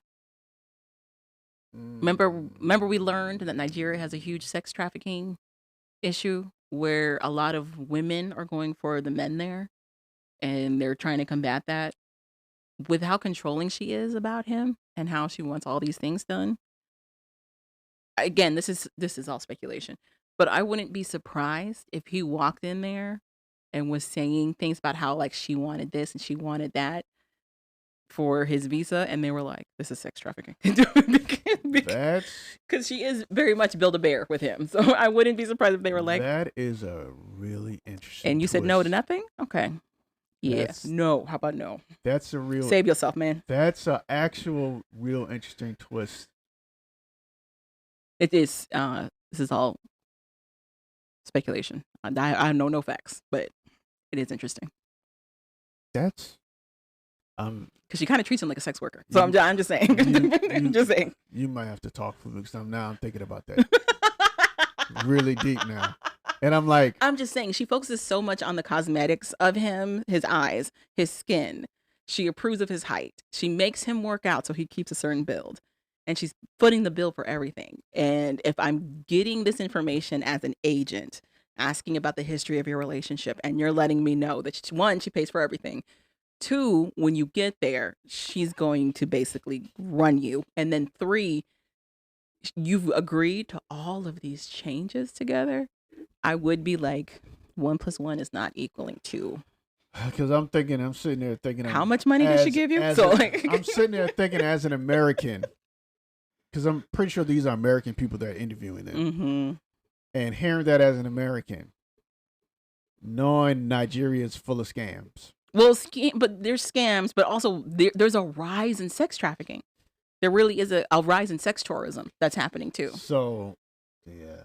Remember we learned that Nigeria has a huge sex trafficking issue where a lot of women are going for the men there, and they're trying to combat that with how controlling she is about him and how she wants all these things done. Again, this is all speculation, but I wouldn't be surprised if he walked in there and was saying things about how like she wanted this and she wanted that for his visa, and they were like, "This is sex trafficking," because she is very much Build-A-Bear with him. So I wouldn't be surprised if they were like, "That is a really interesting." And you said no to nothing? Okay. Yeah. No. How about no? That's a real. Save yourself, man. That's an actual real interesting twist. It is. This is all speculation. I know no facts, but it is interesting. That's because she kind of treats him like a sex worker. So I'm just saying. Just saying. You might have to talk for me because I'm thinking about that really deep now, and I'm like, I'm just saying she focuses so much on the cosmetics of him, his eyes, his skin. She approves of his height. She makes him work out so he keeps a certain build. And she's footing the bill for everything. And if I'm getting this information as an agent, asking about the history of your relationship, and you're letting me know that one, she pays for everything. Two, when you get there, she's going to basically run you. And then three, you've agreed to all of these changes together. I would be like, 1 + 1 is not equaling 2. Because I'm sitting there thinking, how much money did she give you? I'm sitting there thinking as an American. Because I'm pretty sure these are American people that are interviewing them. Mm-hmm. And hearing that as an American, knowing Nigeria is full of scams. Well, but there's scams, but also there's a rise in sex trafficking. There really is a rise in sex tourism that's happening too. So, yeah.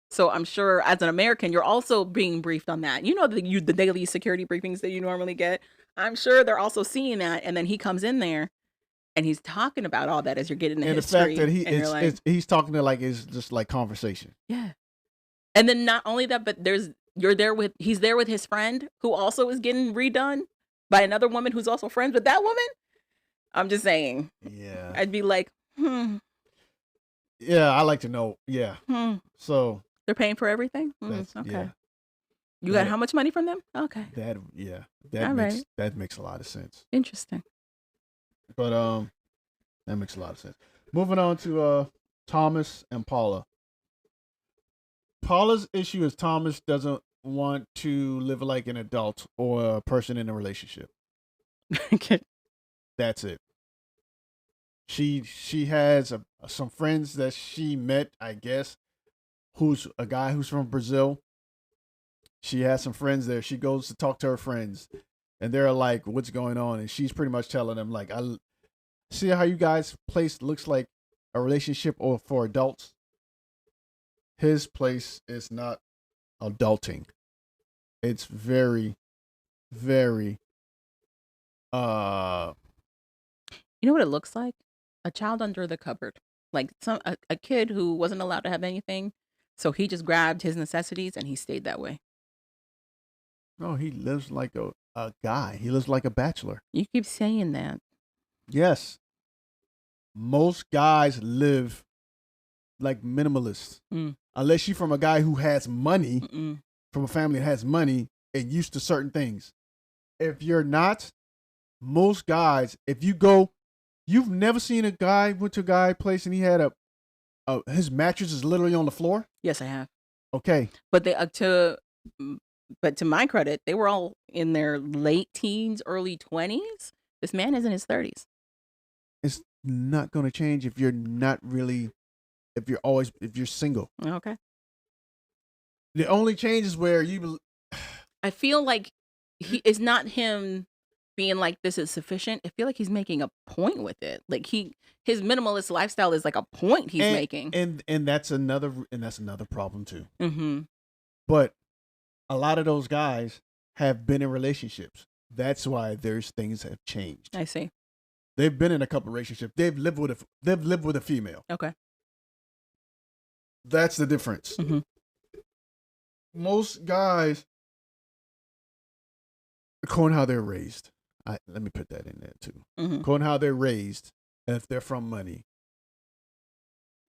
So I'm sure as an American, you're also being briefed on that. You know, the daily security briefings that you normally get. I'm sure they're also seeing that. And then he comes in there. And he's talking about all that as you're getting the history. And the fact that he's talking to like it's just like conversation. Yeah. And then not only that, but he's there with his friend who also is getting redone by another woman who's also friends with that woman. I'm just saying. Yeah. I'd be like, Yeah, I like to know. Yeah. So they're paying for everything? Okay. Yeah. You got how much money from them? Okay. That makes a lot of sense. Interesting. But that makes a lot of sense. Moving on to Thomas and Paula. Paula's issue is Thomas doesn't want to live like an adult or a person in a relationship. Okay. That's it. She has some friends that she met, I guess, who's a guy who's from Brazil. She has some friends there. She goes to talk to her friends. And they're like, what's going on? And she's pretty much telling them, like, I see how you guys' place looks like a relationship or for adults, his place is not adulting. It's very, very uh You know what it looks like? A child under the cupboard. Like a kid who wasn't allowed to have anything. So he just grabbed his necessities and he stayed that way. no, he lives like a guy. He lives like a bachelor. You keep saying that. Yes. Most guys live like minimalists. Mm. Unless you're from a guy who has money, Mm-mm. from a family that has money and used to certain things. If you're not, most guys, if you go, you've never seen a guy went to a guy place and he had his mattress is literally on the floor. Yes, I have. Okay, But but to my credit, they were all in their late teens, early 20s. This man is in his 30s. it's not going to change if you're not really, if you're single. Okay. The only change is where you, I feel like it's not him being like this is sufficient. I feel like he's making a point with it. Like his minimalist lifestyle is like a point he's making. and that's another problem too. Mm-hmm. But a lot of those guys have been in relationships. That's why there's things have changed. I see. They've been in a couple relationships. They've lived with a female. Okay. That's the difference. Mm-hmm. Most guys, according to how they're raised, let me put that in there too. Mm-hmm. According to how they're raised, and if they're from money,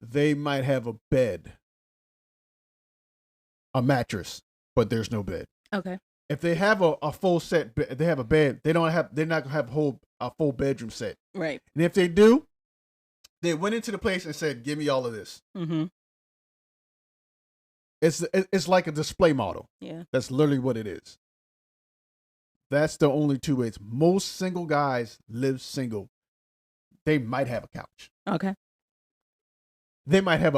they might have a bed, a mattress, but there's no bed. Okay. If they have a full set, they have a bed. They're not gonna have a full bedroom set. Right. And if they do, they went into the place and said, "Give me all of this." Mm-hmm. It's like a display model. Yeah. That's literally what it is. That's the only two ways. Most single guys live single. They might have a couch. Okay. They might have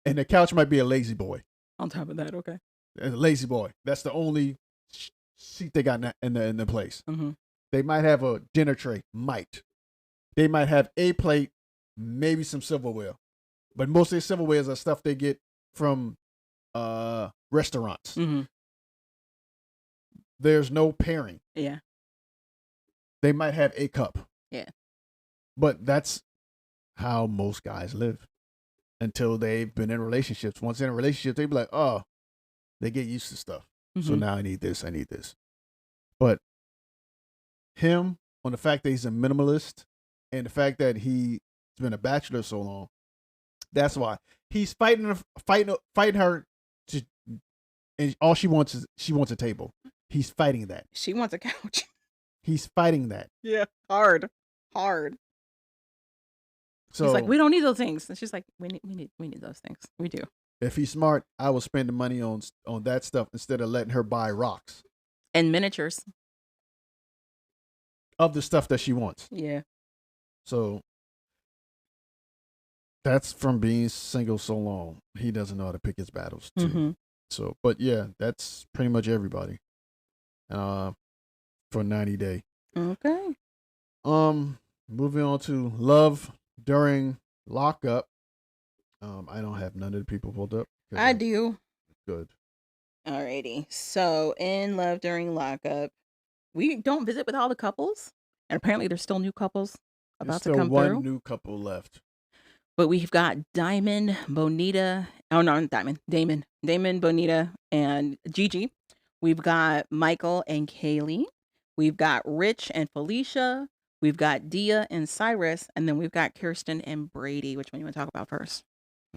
and the couch might be a lazy boy. On top of that, okay. A lazy boy. That's the only seat they got in the place. Mm-hmm. They might have a dinner tray. They might have a plate, maybe some silverware. But most of their silverware are stuff they get from restaurants. Mm-hmm. There's no pairing. Yeah. They might have a cup. Yeah. But that's how most guys live until they've been in relationships. Once in a relationship, they be like, oh, they get used to stuff. Mm-hmm. So now I need this. But him, on the fact that he's a minimalist and the fact that he's been a bachelor so long, that's why he's fighting her to, and all she wants a table. He's fighting that. She wants a couch. He's fighting that. Yeah. Hard. So he's like, we don't need those things. And she's like, we need those things. We do. if he's smart, I will spend the money on that stuff instead of letting her buy rocks And miniatures. of the stuff that she wants. Yeah. So that's from being single so long. He doesn't know how to pick his battles too. Mm-hmm. So, but yeah, that's pretty much everybody. For 90 Day. Okay. Moving on to Love During Lockup. I don't have none of the people pulled up. I do. Good. Alrighty. So in Love During Lockup, we don't visit with all the couples. And apparently there's still new couples about to come one through. new couple left. But we've got Diamond, Bonita. Oh, no, not Diamond. Damon, Bonita, and Gigi. We've got Michael and Kaylee. We've got Rich and Felicia. We've got Dia and Cyrus. And then we've got Kirsten and Brady. Which one you want to talk about first?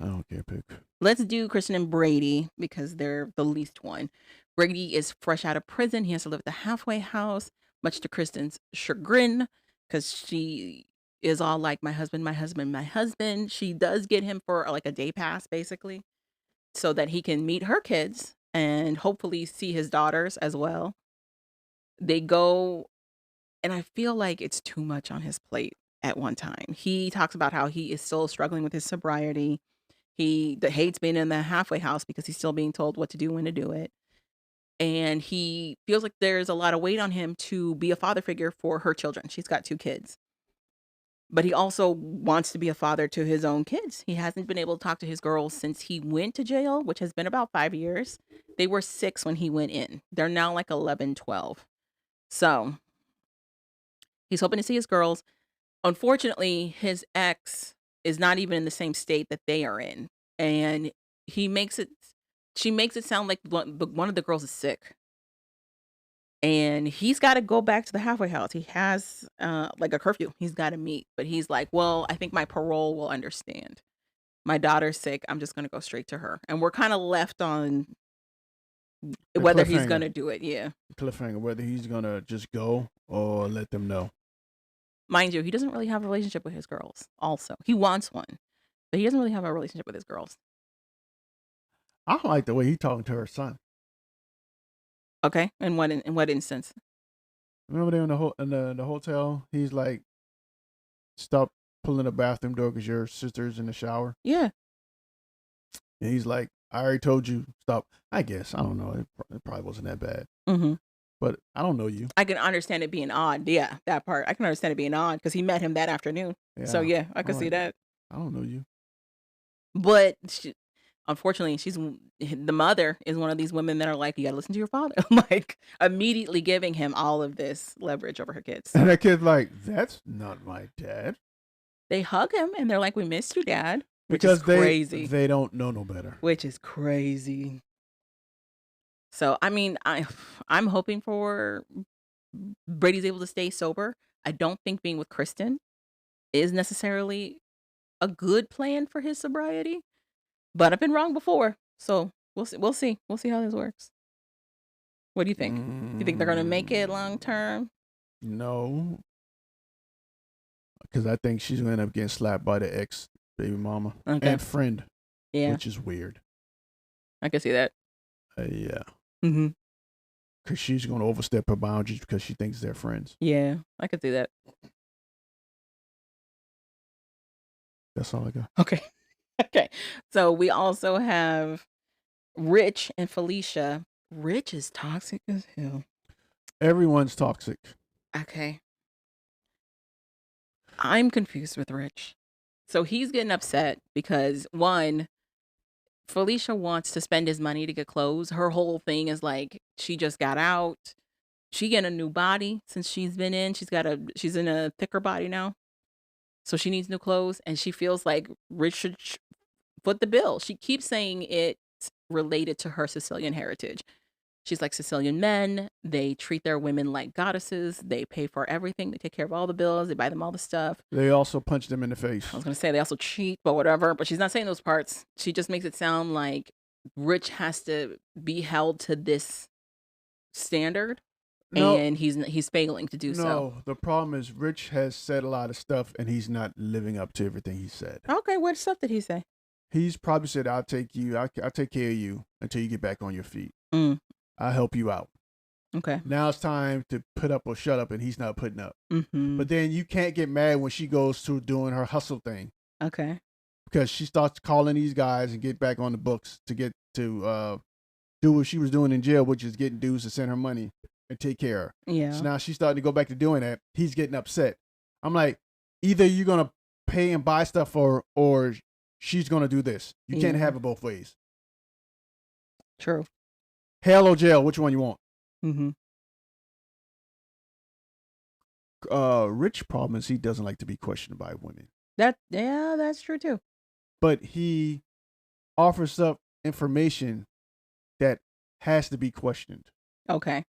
I don't care, pick. Let's do Kirsten and Brady because they're the least one. Brady is fresh out of prison. He has to live at the halfway house, much to Kristen's chagrin, because she is all like, my husband, my husband, my husband. She does get him for like a day pass, basically, so that he can meet her kids and hopefully see his daughters as well. They go, and I feel like it's too much on his plate at one time. He talks about how he is still struggling with his sobriety. He hates being in the halfway house because he's still being told what to do, when to do it. And he feels like there's a lot of weight on him to be a father figure for her children. She's got 2 kids. But he also wants to be a father to his own kids. He hasn't been able to talk to his girls since he went to jail, which has been about 5 years. They were 6 when he went in. They're now like 11, 12. So he's hoping to see his girls. Unfortunately, his ex is not even in the same state that they are in. And she makes it sound like one of the girls is sick. And he's got to go back to the halfway house. He has like a curfew he's got to meet. But he's like, well, I think my parole will understand. My daughter's sick. I'm just going to go straight to her. And we're kind of left on The whether he's cliffhanger. going to do it. Yeah. Cliffhanger, whether he's going to just go or let them know. Mind you, he doesn't really have a relationship with his girls also. He wants one, but he doesn't really have a relationship with his girls. I don't like the way he talking to her son. Okay. In what instance? Remember they in the hotel? He's like, stop pulling the bathroom door because your sister's in the shower. Yeah. And he's like, I already told you, stop. I guess. I don't know. It probably wasn't that bad. Mm-hmm. But I don't know you. I can understand it being odd. Yeah, that part. I can understand it being odd because he met him that afternoon. Yeah. So, yeah, I can see that. I don't know you. But unfortunately, the mother is one of these women that are like, you got to listen to your father. Like, immediately giving him all of this leverage over her kids. And that kid's like, that's not my dad. They hug him and they're like, we missed you, Dad. Which Because is crazy. they don't know no better. Which is crazy. So, I mean, I'm hoping for Brady's able to stay sober. I don't think being with Kristen is necessarily a good plan for his sobriety, but I've been wrong before. So we'll see. We'll see how this works. What do you think? Do you think they're going to make it long term? No. Because I think she's going to end up getting slapped by the ex baby mama and friend. Yeah. Which is weird. I can see that. Yeah. Mm-hmm. Because she's going to overstep her boundaries because she thinks they're friends. Yeah, I could see that. That's all I got. Okay. Okay. So we also have Rich and Felicia. Rich is toxic as hell. Everyone's toxic. Okay. I'm confused with Rich. So he's getting upset because, one, Felicia wants to spend his money to get clothes. Her whole thing is like, she just got out. She getting a new body since she's been in. She's in a thicker body now. So she needs new clothes. And she feels like Rich should foot the bill. She keeps saying it's related to her Sicilian heritage. She's like, Sicilian men, they treat their women like goddesses. They pay for everything. They take care of all the bills. They buy them all the stuff. They also punch them in the face. I was going to say they also cheat, but whatever. But she's not saying those parts. She just makes it sound like Rich has to be held to this standard. No, and he's failing to do so. No, the problem is Rich has said a lot of stuff and he's not living up to everything he said. Okay, what stuff did he say? He's probably said, I'll take care of you until you get back on your feet. I'll help you out. Okay. Now it's time to put up or shut up, and he's not putting up. Mm-hmm. But then you can't get mad when she goes to doing her hustle thing. Okay. Because she starts calling these guys and get back on the books to get to do what she was doing in jail, which is getting dudes to send her money and take care of her. Yeah. So now she's starting to go back to doing that. He's getting upset. I'm like, either you're going to pay and buy stuff for or she's going to do this. You can't have it both ways. True. Hell or jail, which one you want? Mm-hmm. Rich problem is he doesn't like to be questioned by women. That's true too. But he offers up information that has to be questioned. Okay.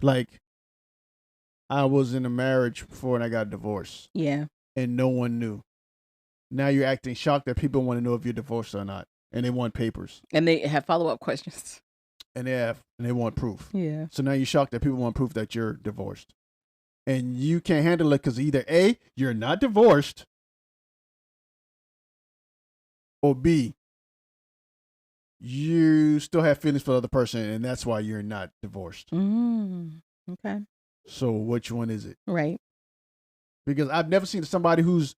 Like, I was in a marriage before and I got divorced. Yeah. And no one knew. Now you're acting shocked that people want to know if you're divorced or not. And they want papers. And they have follow-up questions. And they want proof. Yeah. So now you're shocked that people want proof that you're divorced. And you can't handle it because either A, you're not divorced, or B, you still have feelings for the other person and that's why you're not divorced. Okay. So which one is it? Right. Because I've never seen somebody who's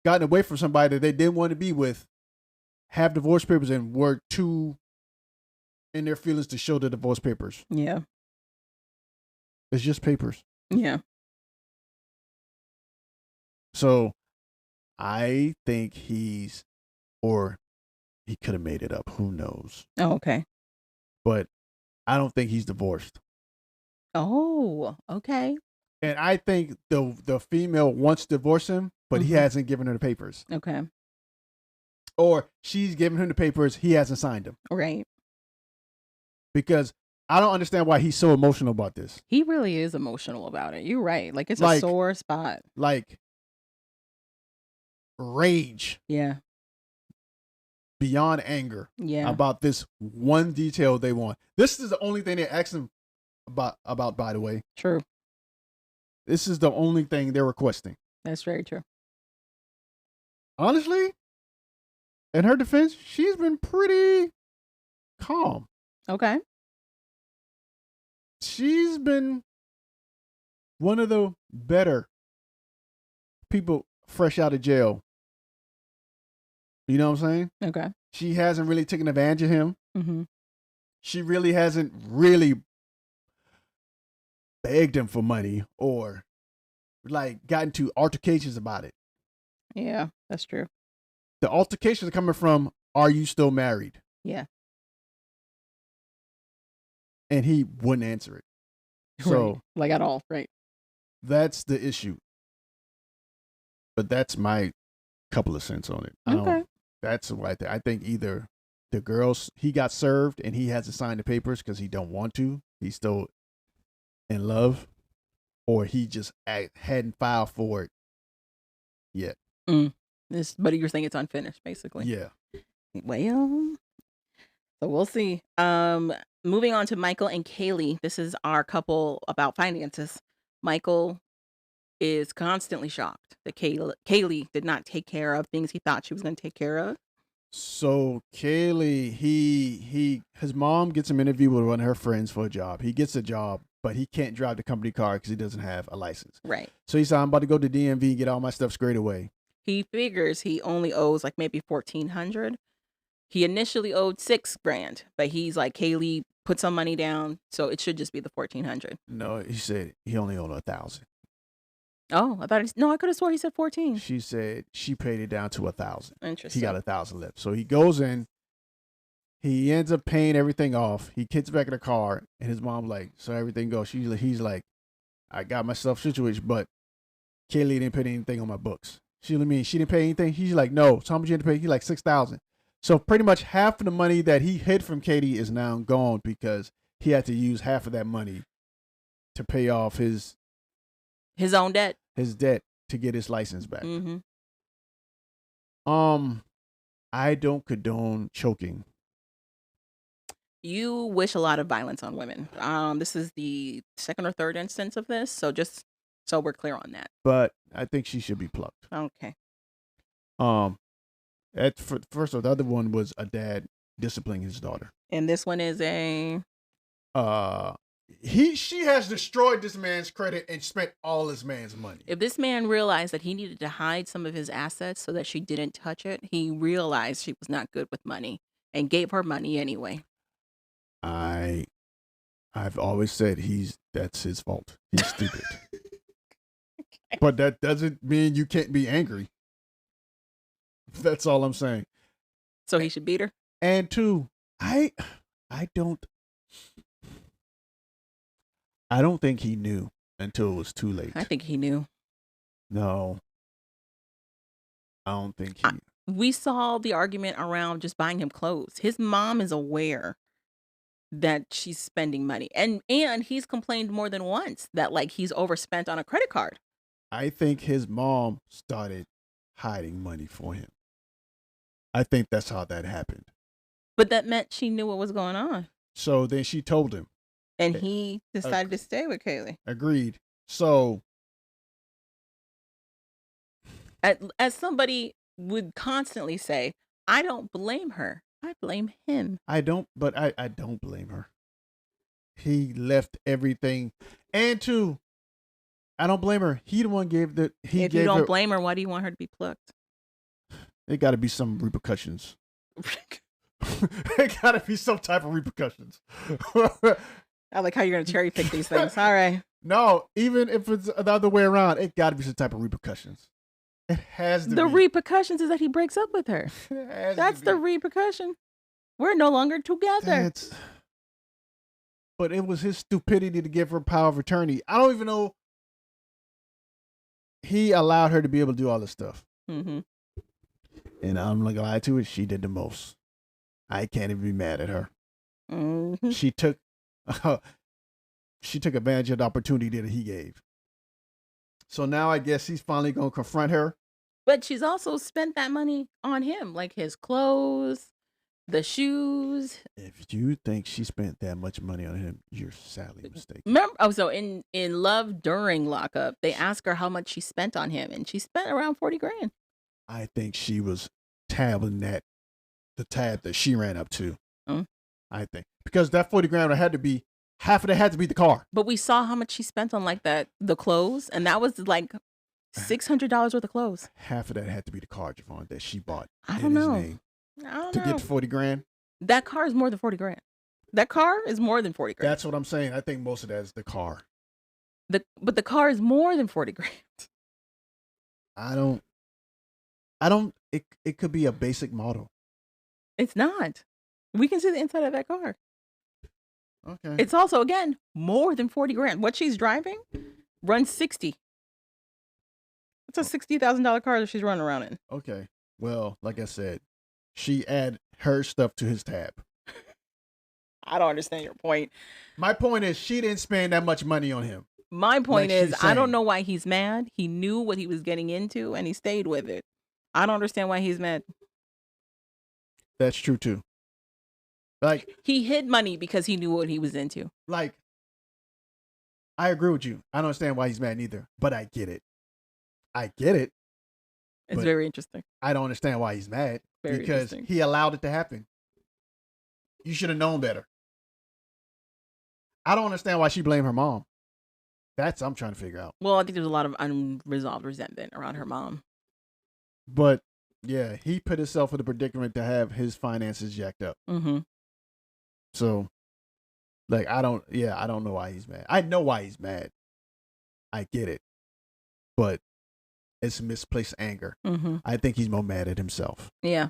gotten away from somebody that they didn't want to be with have divorce papers and were too in their feelings to show the divorce papers. Yeah. It's just papers. Yeah. So I think or he could have made it up. Who knows? Oh, okay. But I don't think he's divorced. Oh, okay. And I think the female wants to divorce him, but he hasn't given her the papers. Okay. Or she's given him the papers, he hasn't signed them. Right. Because I don't understand why he's so emotional about this. He really is emotional about it. You're right. Like, it's a sore spot. Like, rage. Yeah. Beyond anger. Yeah. About this one detail they want. This is the only thing they asked him about, by the way. True. This is the only thing they're requesting. That's very true. Honestly, in her defense, she's been pretty calm. Okay. She's been one of the better people fresh out of jail. You know what I'm saying? Okay. She hasn't really taken advantage of him. Mm-hmm. She really hasn't really begged him for money or like gotten to altercations about it. Yeah, that's true. The altercations are coming from, are you still married? Yeah. And he wouldn't answer it. So, right. Like at all, right? That's the issue. But that's my couple of cents on it. Okay. That's what I think either the girls, he got served and he hasn't signed the papers because he don't want to. He's still in love. Or he just hadn't filed for it yet. But you're saying it's unfinished, basically. Yeah. Well, so we'll see. Moving on to Michael and Kaylee. This is our couple about finances. Michael is constantly shocked that Kaylee did not take care of things he thought she was going to take care of. So Kaylee, his mom gets him interviewed with one of her friends for a job. He gets a job, but he can't drive the company car because he doesn't have a license. Right. So he said, I'm about to go to DMV and get all my stuff squared away. He figures he only owes like maybe $1,400. He initially owed $6,000, but he's like, Kaylee put some money down, so it should just be the $1,400. No, he said he only owed $1,000. Oh, I could have swore he said 14. She said she paid it down to $1,000. Interesting. He got $1,000 left. So he goes in, he ends up paying everything off. He gets back in the car, and his mom like, so everything goes. He's like, I got myself situated, but Kaylee didn't put anything on my books. She didn't pay anything. He's like, no. So how much you had to pay? He's like $6,000. So pretty much half of the money that he hid from Katie is now gone because he had to use half of that money to pay off his own debt. His debt to get his license back. Mm-hmm. I don't condone choking. You wish a lot of violence on women. This is the second or third instance of this, so just so we're clear on that. But I think she should be plucked. Okay. First of all, the other one was a dad disciplining his daughter. And this one is a she has destroyed this man's credit and spent all this man's money. If this man realized that he needed to hide some of his assets so that she didn't touch it, he realized she was not good with money and gave her money anyway. I've always said that's his fault. He's stupid. Okay. But that doesn't mean you can't be angry. That's all I'm saying. So he should beat her? And two, I don't think he knew until it was too late. I think he knew. No. I don't think he we saw the argument around just buying him clothes. His mom is aware that she's spending money. And he's complained more than once that like he's overspent on a credit card. I think his mom started hiding money for him. I think that's how that happened. But that meant she knew what was going on. So then she told him. And he decided to stay with Kaylee. Agreed. So as somebody would constantly say, I don't blame her. I blame him. I don't blame her. He left everything. And two, I don't blame her. He the one gave the If you don't blame her, why do you want her to be plucked? There got to be some repercussions. There got to be some type of repercussions. I like how you're going to cherry pick these things. All right. No, even if it's the other way around, it got to be some type of repercussions. It has to The be. repercussions is that he breaks up with her. It has That's to the be. repercussion. We're no longer together. That's. But it was his stupidity to give her power of attorney. I don't even know. He allowed her to be able to do all this stuff. Mm-hmm. And I'm not gonna lie to it, she did the most. I can't even be mad at her. Mm-hmm. She took advantage of the opportunity that he gave. So now I guess he's finally gonna confront her. But she's also spent that money on him, like his clothes, the shoes. If you think she spent that much money on him, you're sadly mistaken. Remember, so in Love during lockup, they asked her how much she spent on him, and she spent around 40 grand. I think she was tabbing the tab that she ran up to. I think because that 40 grand had to be half of it had to be the car. But we saw how much she spent on like the clothes, and that was like $600 worth of clothes. Half of that had to be the car, Javon, that she bought I in don't his know. name I don't to know. get to 40 grand. That car is more than 40 grand. That car is more than 40 grand. That's what I'm saying. I think most of that is the car. But the car is more than 40 grand. I don't. It could be a basic model. It's not. We can see the inside of that car. Okay. It's also, again, more than 40 grand. What she's driving runs 60. It's a $60,000 car that she's running around in. Okay. Well, like I said, she add her stuff to his tab. I don't understand your point. My point is she didn't spend that much money on him. My point Like is, she's I don't saying. know why he's mad. He knew what he was getting into and he stayed with it. I don't understand why he's mad. That's true too. Like He hid money because he knew what he was into. I agree with you. I don't understand why he's mad neither, but I get it. It's But- very interesting. I don't understand why he's mad Very because interesting. he allowed it to happen. You should have known better. I don't understand why she blamed her mom. That's I'm trying to figure out. Well, I think there's a lot of unresolved resentment around her mom. But yeah, he put himself in a predicament to have his finances jacked up. Mm-hmm. So, like, I don't know why he's mad. I know why he's mad. I get it. But it's misplaced anger. Mm-hmm. I think he's more mad at himself. Yeah.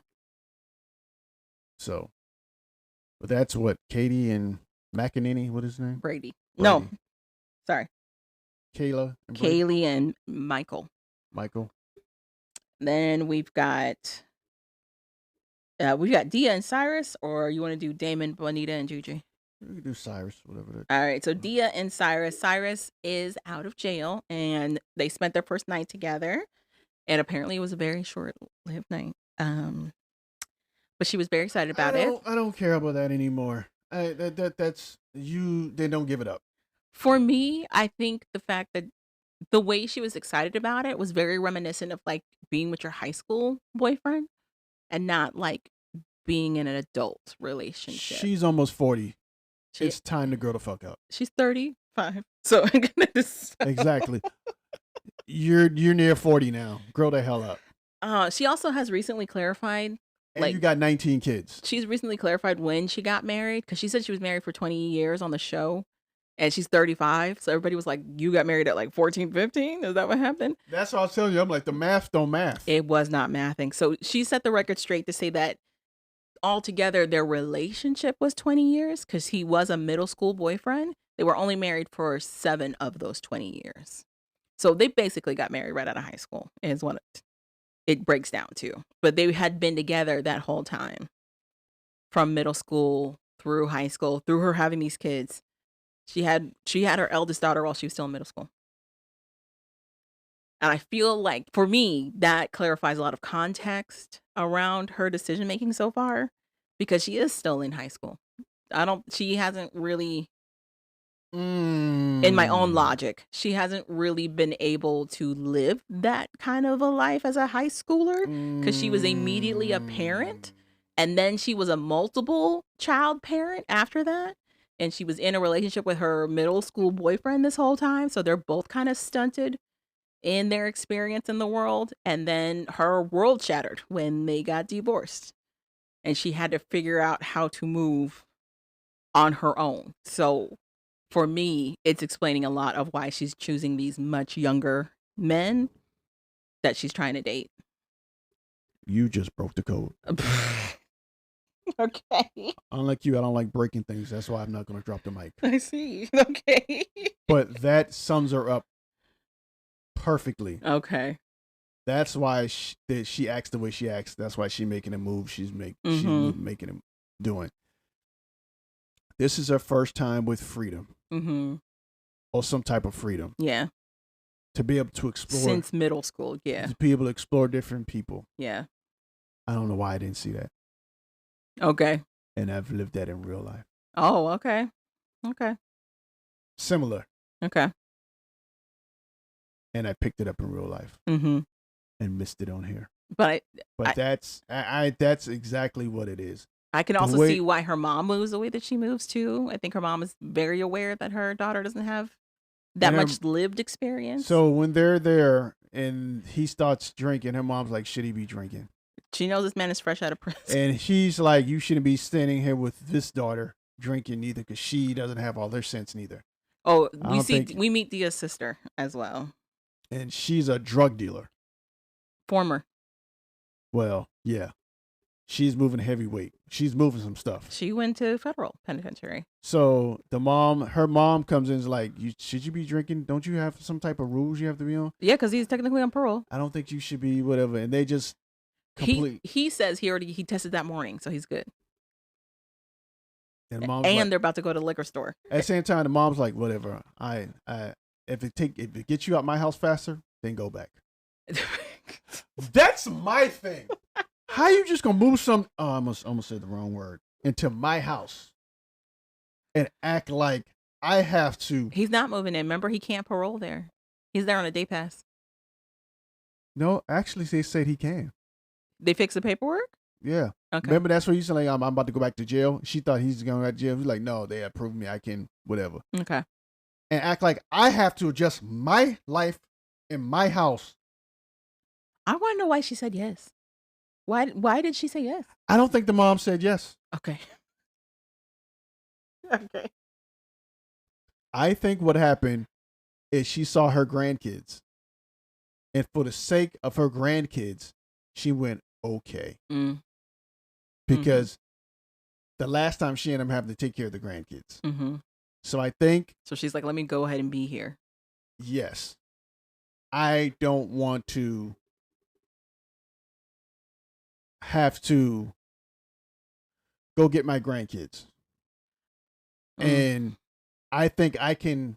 So, but that's what Katie and McEnany, what is his name? Brady. No. Brady. Sorry. Kayla and Brady? Kaylee and Michael. Michael. Then we've got Dia and Cyrus, or you want to do Damon, Bonita, and Juju? We can do Cyrus, whatever that. All right, so Dia and Cyrus. Cyrus is out of jail, and they spent their first night together, and apparently it was a very short-lived night. But she was very excited about it. I don't care about that anymore. That's you. They don't give it up. For me, I think the fact that the way she was excited about it was very reminiscent of like being with your high school boyfriend, and not like being in an adult relationship. She's almost 40. She- It's time to grow the fuck up. She's 35. So Exactly. You're near 40 now. Grow the hell up. She also has recently clarified, And like- you got 19 kids. she's recently clarified when she got married, because she said she was married for 20 years on the show, and she's 35. So everybody was like, you got married at like 14, 15? Is that what happened? That's what I was telling you. I'm like, the math don't math. It was not mathing. So she set the record straight to say that altogether their relationship was 20 years because he was a middle school boyfriend. They were only married for 7 of those 20 years. So they basically got married right out of high school is what it breaks down to. But they had been together that whole time, from middle school through high school, through her having these kids. She had her eldest daughter while she was still in middle school. And I feel like, for me, that clarifies a lot of context around her decision making so far, because she is still in high school. She hasn't really, in my own logic, she hasn't really been able to live that kind of a life as a high schooler, because she was immediately a parent, and then she was a multiple child parent after that. And she was in a relationship with her middle school boyfriend this whole time. So they're both kind of stunted in their experience in the world. And then her world shattered when they got divorced. And she had to figure out how to move on her own. So for me, it's explaining a lot of why she's choosing these much younger men that she's trying to date. You just broke the code. Okay. Unlike you, I don't like breaking things. That's why I'm not going to drop the mic. I see. Okay. But that sums her up perfectly. Okay. That's why she acts the way she acts. That's why she's making a move. She's making him doing. This is her first time with freedom. Mm-hmm. Or some type of freedom. Yeah. To be able to explore. Since middle school, yeah. To be able to explore different people. Yeah. I don't know why I didn't see that. Okay. And I've lived that in real life. Oh, okay. Okay. Similar. Okay. And I picked it up in real life. Mm-hmm. And missed it on here. But that's exactly what it is. I can also see why her mom moves the way that she moves too. I think her mom is very aware that her daughter doesn't have that much lived experience. So when they're there and he starts drinking, her mom's like, should he be drinking? She knows this man is fresh out of prison. And she's like, you shouldn't be standing here with this daughter drinking neither, because she doesn't have all their sense neither. Oh, we meet Dia's sister as well. And she's a drug dealer. Former. Well, yeah. She's moving heavyweight. She's moving some stuff. She went to federal penitentiary. So her mom comes in and is like, should you be drinking? Don't you have some type of rules you have to be on? Yeah, because he's technically on parole. I don't think you should be whatever. And they just He says he tested that morning, so he's good. And they're about to go to the liquor store. At the same time, the mom's like, whatever. If it gets you out my house faster, then go back. That's my thing. How you just gonna move some? Oh, I almost said the wrong word. Into my house and act like I have to. He's not moving in. Remember, he can't parole there. He's there on a day pass. No, actually, they said he can. They fixed the paperwork? Yeah. Okay. Remember, that's what you said, like, I'm about to go back to jail. She thought he's going back to jail. He's like, no, they approved me. I can, whatever. Okay. And act like I have to adjust my life in my house. I want to know why she said yes. Why did she say yes? I don't think the mom said yes. Okay. Okay. I think what happened is she saw her grandkids. And for the sake of her grandkids, she went, okay. Mm. Because the last time she and him having to take care of the grandkids. Mm-hmm. So I think. So she's like, let me go ahead and be here. Yes. I don't want to have to go get my grandkids. And I think I can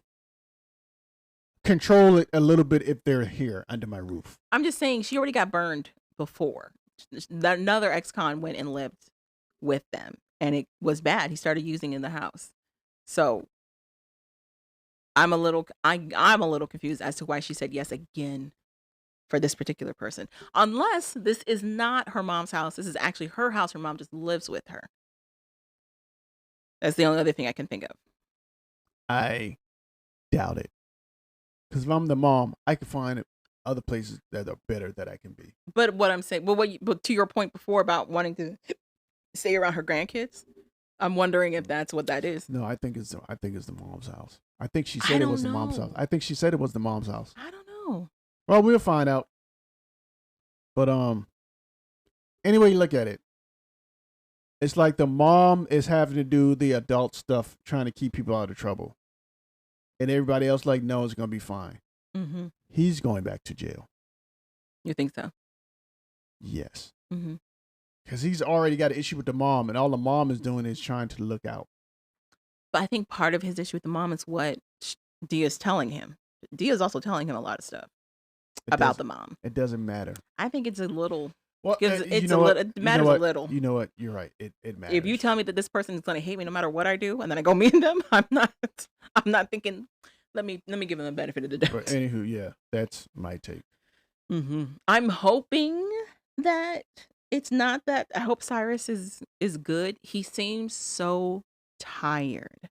control it a little bit if they're here under my roof. I'm just saying she already got burned before. Another ex-con went and lived with them and it was bad. He started using in the house. So I'm a little confused as to why she said yes again for this particular person. Unless this is not her mom's house. This is actually her house. Her mom just lives with her. That's the only other thing I can think of. I doubt it. Because if I'm the mom, I can find other places that are better that I can be. But what I'm saying, but to your point before about wanting to stay around her grandkids, I'm wondering if that's what that is. No, I think it's the mom's house. I think she said it was the mom's house. I think she said it was the mom's house. I don't know. Well, we'll find out. But anyway you look at it, it's like the mom is having to do the adult stuff, trying to keep people out of trouble. And everybody else like, no, it's going to be fine. Mm-hmm. He's going back to jail. You think so? Yes. Mm-hmm. Because he's already got an issue with the mom, and all the mom is doing is trying to look out. But I think part of his issue with the mom is what Dia's telling him. Dia's also telling him a lot of stuff about the mom. It doesn't matter. I think it's a little. Well, it matters a little. You know what? You're right. It matters. If you tell me that this person is going to hate me no matter what I do, and then I go meet them, I'm not thinking. Let me give them the benefit of the doubt. But anywho, yeah, that's my take. Mm-hmm. I'm hoping that it's not that. I hope Cyrus is good. He seems so tired.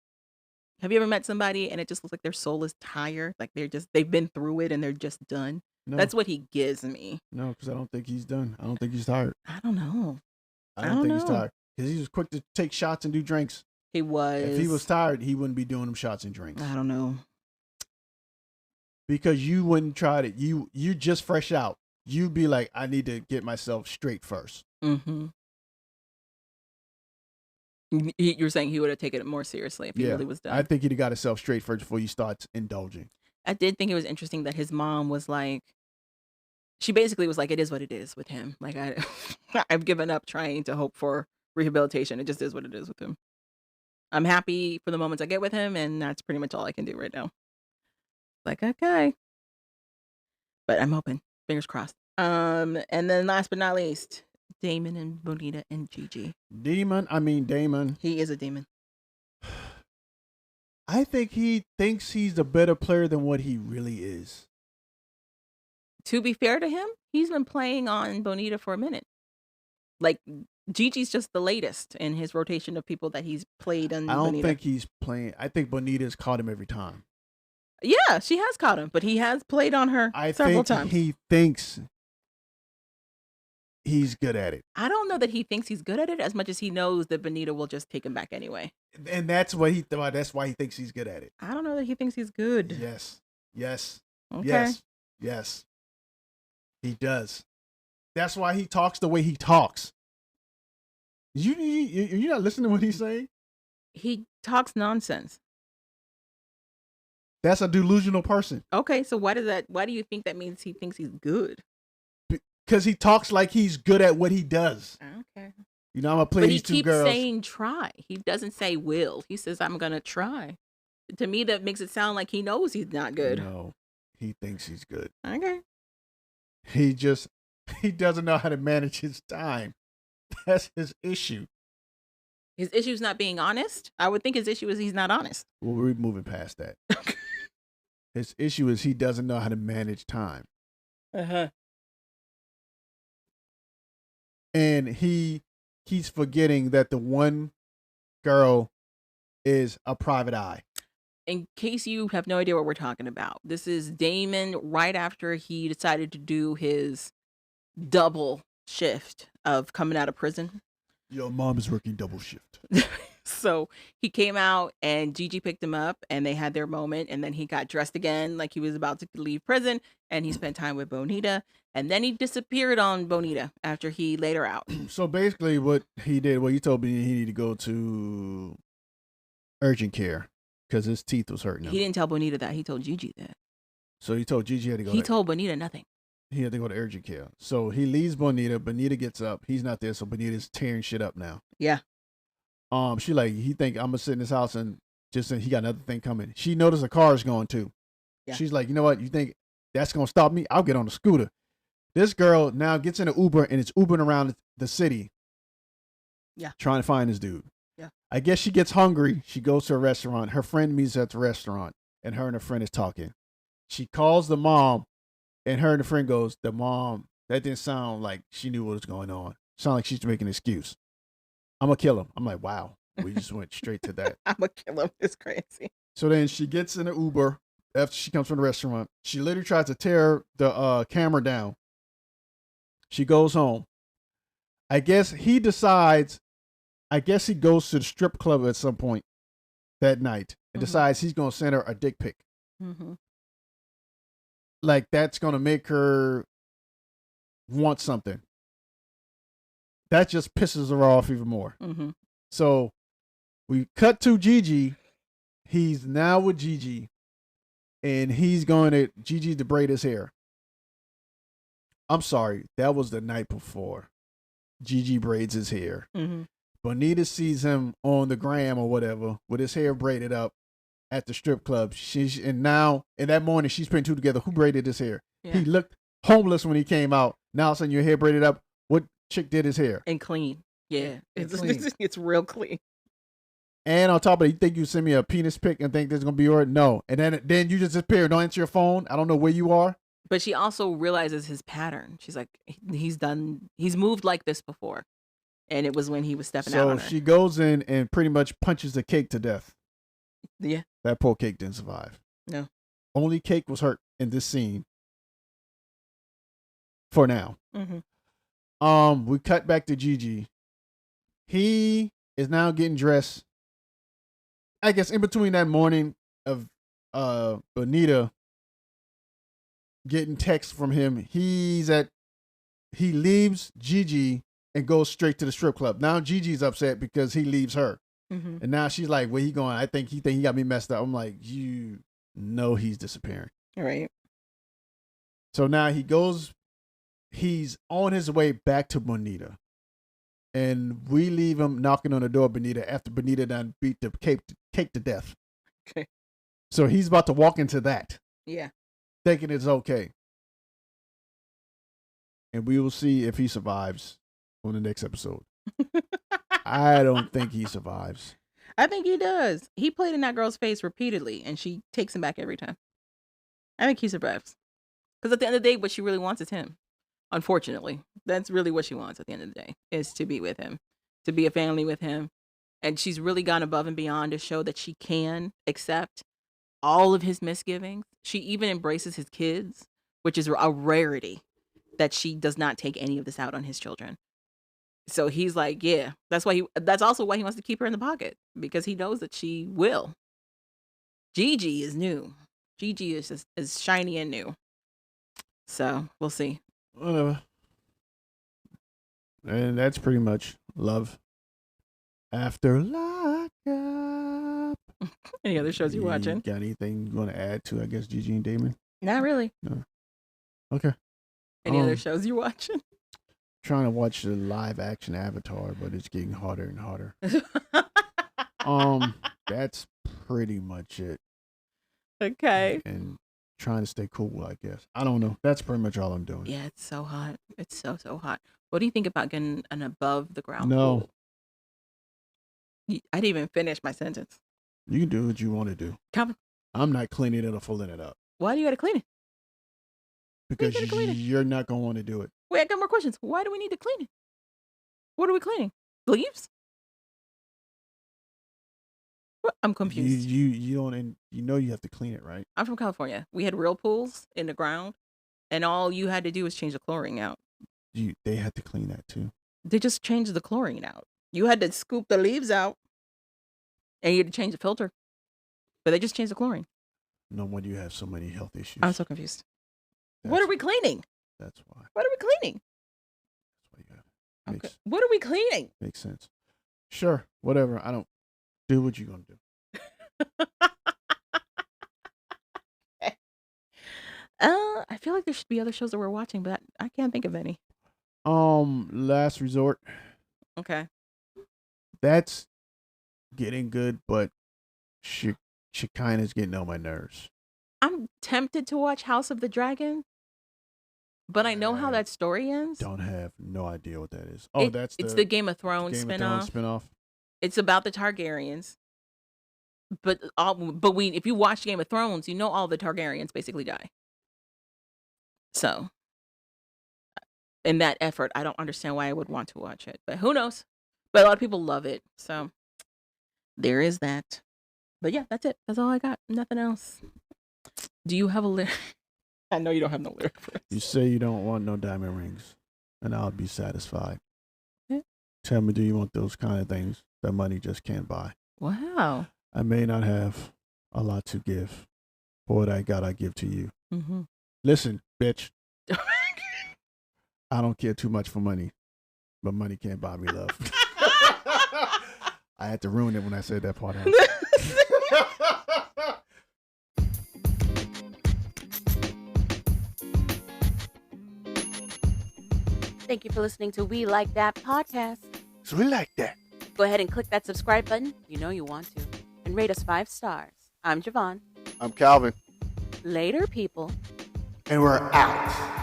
Have you ever met somebody and it just looks like their soul is tired? Like they've been through it and they're just done. No. That's what he gives me. No, because I don't think he's done. I don't think he's tired. I don't know. I don't think he's tired. Because he was quick to take shots and do drinks. He was. If he was tired, he wouldn't be doing them shots and drinks. I don't know. Because you wouldn't try it. You're just fresh out. you'd be like, I need to get myself straight first. Mm-hmm. You're saying he would have taken it more seriously if he really was done. I think he'd have got himself straight first before you start indulging. I did think it was interesting that his mom was like, she basically was like, it is what it is with him. Like, I've given up trying to hope for rehabilitation. It just is what it is with him. I'm happy for the moments I get with him, and that's pretty much all I can do right now. Like, okay. But I'm hoping. Fingers crossed. And then last but not least, Damon and Bonita and Gigi. Damon. He is a demon. I think he thinks he's a better player than what he really is. To be fair to him, he's been playing on Bonita for a minute. Like, Gigi's just the latest in his rotation of people that he's played on. I don't think he's playing. I think Bonita's caught him every time. Yeah, she has caught him, but he has played on her several times. He thinks he's good at it. I don't know that he thinks he's good at it as much as he knows that Bonita will just take him back anyway. And that's what he thought. That's why he thinks he's good at it. I don't know that he thinks he's good. Yes. Okay. Yes. He does. That's why he talks the way he talks. You're not listening to what he's saying? He talks nonsense. That's a delusional person. Okay, so why do you think that means he thinks he's good? Because he talks like he's good at what he does. Okay. You know, I'm going to play these two girls. But he keeps saying try. He doesn't say will. He says, I'm going to try. To me, that makes it sound like he knows he's not good. No, he thinks he's good. Okay. He doesn't know how to manage his time. That's his issue. His issue is not being honest? I would think his issue is he's not honest. Well, we're moving past that. His issue is he doesn't know how to manage time. Uh-huh. And he's forgetting that the one girl is a private eye. In case you have no idea what we're talking about, this is Damon right after he decided to do his double shift of coming out of prison. Your mom is working double shift. So he came out and Gigi picked him up and they had their moment, and then he got dressed again like he was about to leave prison, and he spent time with Bonita, and then he disappeared on Bonita after he laid her out. So basically what he did, well, you told me he needed to go to urgent care because his teeth was hurting him. He didn't tell Bonita that. He told Gigi that. So he told Gigi he had to go. He told Bonita nothing. He had to go to urgent care. So he leaves Bonita. Bonita gets up. He's not there, so Bonita's tearing shit up now. Yeah. She like, he think I'm gonna sit in his house and just he got another thing coming. She noticed a car is going too. Yeah. She's like, you know what? You think that's gonna stop me? I'll get on the scooter. This girl now gets in an Uber and it's Ubering around the city. Yeah. Trying to find this dude. Yeah. I guess she gets hungry. She goes to a restaurant. Her friend meets her at the restaurant, and her and her friend is talking. She calls the mom, and her and the friend goes, the mom, that didn't sound like she knew what was going on. Sound like she's making an excuse. I'm going to kill him. I'm like, wow. We just went straight to that. I'm going to kill him. It's crazy. So then she gets in an Uber after she comes from the restaurant. She literally tries to tear the camera down. She goes home. I guess he goes to the strip club at some point that night and decides he's going to send her a dick pic. Mm-hmm. Like, that's going to make her want something. That just pisses her off even more. Mm-hmm. So we cut to Gigi. He's now with Gigi, and he's going to Gigi to braid his hair. I'm sorry, that was the night before. Gigi braids his hair. Mm-hmm. Bonita sees him on the gram or whatever with his hair braided up at the strip club. And now, in that morning, she's putting two together. Who braided his hair? Yeah. He looked homeless when he came out. Now, all of a sudden, your hair braided up. What chick did his hair? And clean. Yeah. It's real clean. And on top of it, you think you send me a penis pic and think there's going to be yours? No. And then you just disappear. Don't answer your phone. I don't know where you are. But she also realizes his pattern. She's like, he's moved like this before. And it was when he was stepping out on her. So she goes in and pretty much punches the cake to death. Yeah. That poor cake didn't survive. No. Only cake was hurt in this scene. For now. Mm-hmm. We cut back to Gigi. He is now getting dressed. I guess in between that morning of Bonita getting texts from him. He leaves Gigi and goes straight to the strip club. Now Gigi's upset because he leaves her. Mm-hmm. And now she's like, where he going? I think he got me messed up. I'm like, you know he's disappearing. Right. So now he's on his way back to Bonita. And we leave him knocking on the door of Bonita after Bonita done beat the cake to death. Okay. So he's about to walk into that. Yeah. Thinking it's okay. And we will see if he survives on the next episode. I don't think he survives. I think he does. He played in that girl's face repeatedly, and she takes him back every time. I think he survives. Because at the end of the day, what she really wants is him. Unfortunately. That's really what she wants at the end of the day, is to be with him, to be a family with him. And she's really gone above and beyond to show that she can accept all of his misgivings. She even embraces his kids, which is a rarity, that she does not take any of this out on his children. So he's like, yeah, that's also why he wants to keep her in the pocket, because he knows that she will. Gigi is new. Gigi is just as shiny and new. So we'll see. Whatever. And that's pretty much Love After Lockup. Any other shows you're watching? Got anything you want to add to, I guess, Gigi and Damon? Not really. No. Okay. Any other shows you're watching? Trying to watch the live action Avatar, but it's getting harder and harder. That's pretty much it. Okay. And trying to stay cool, I guess. I don't know. That's pretty much all I'm doing. Yeah, it's so hot. It's so hot. What do you think about getting an above the ground No. pool? I didn't even finish my sentence. You can do what you want to do. Calvin, I'm not cleaning it or filling it up. why do you got to clean it? Because you're not going to want to do it. Wait, I got more questions. Why do we need to clean it? What are we cleaning? Leaves? What? I'm confused. You don't, and you know you have to clean it, right? I'm from California. We had real pools in the ground, and all you had to do was change the chlorine out. They had to clean that too. They just changed the chlorine out. You had to scoop the leaves out, and you had to change the filter. But they just changed the chlorine. No wonder you have so many health issues. I'm so confused. What are we cleaning? That's why. What are we cleaning? That's why you have it. Okay. What are we cleaning? Makes sense. Sure. Whatever. I don't do what you're going to do. I feel like there should be other shows that we're watching, but I can't think of any. Last Resort. Okay. That's getting good, but she kind of is getting on my nerves. I'm tempted to watch House of the Dragon, but I know how that story ends. Don't have no idea what that is. Oh, it's the Game of Thrones spinoff. It's about the Targaryens. But if you watch Game of Thrones, you know all the Targaryens basically die. So, in that effort, I don't understand why I would want to watch it. But who knows? But a lot of people love it. So, there is that. But yeah, that's it. That's all I got. Nothing else. Do you have a lyric? I know you don't have no lyric for us. You say you don't want no diamond rings, and I'll be satisfied. Yeah. Tell me, do you want those kind of things that money just can't buy? Wow. I may not have a lot to give, but what I got, I give to you. Mm-hmm. Listen, bitch. I don't care too much for money, but money can't buy me love. I had to ruin it when I said that part out. Thank you for listening to We Like That podcast. So we like that. Go ahead and click that subscribe button. You know you want to. And rate us 5 stars. I'm Javon. I'm Calvin. Later, people. And we're out.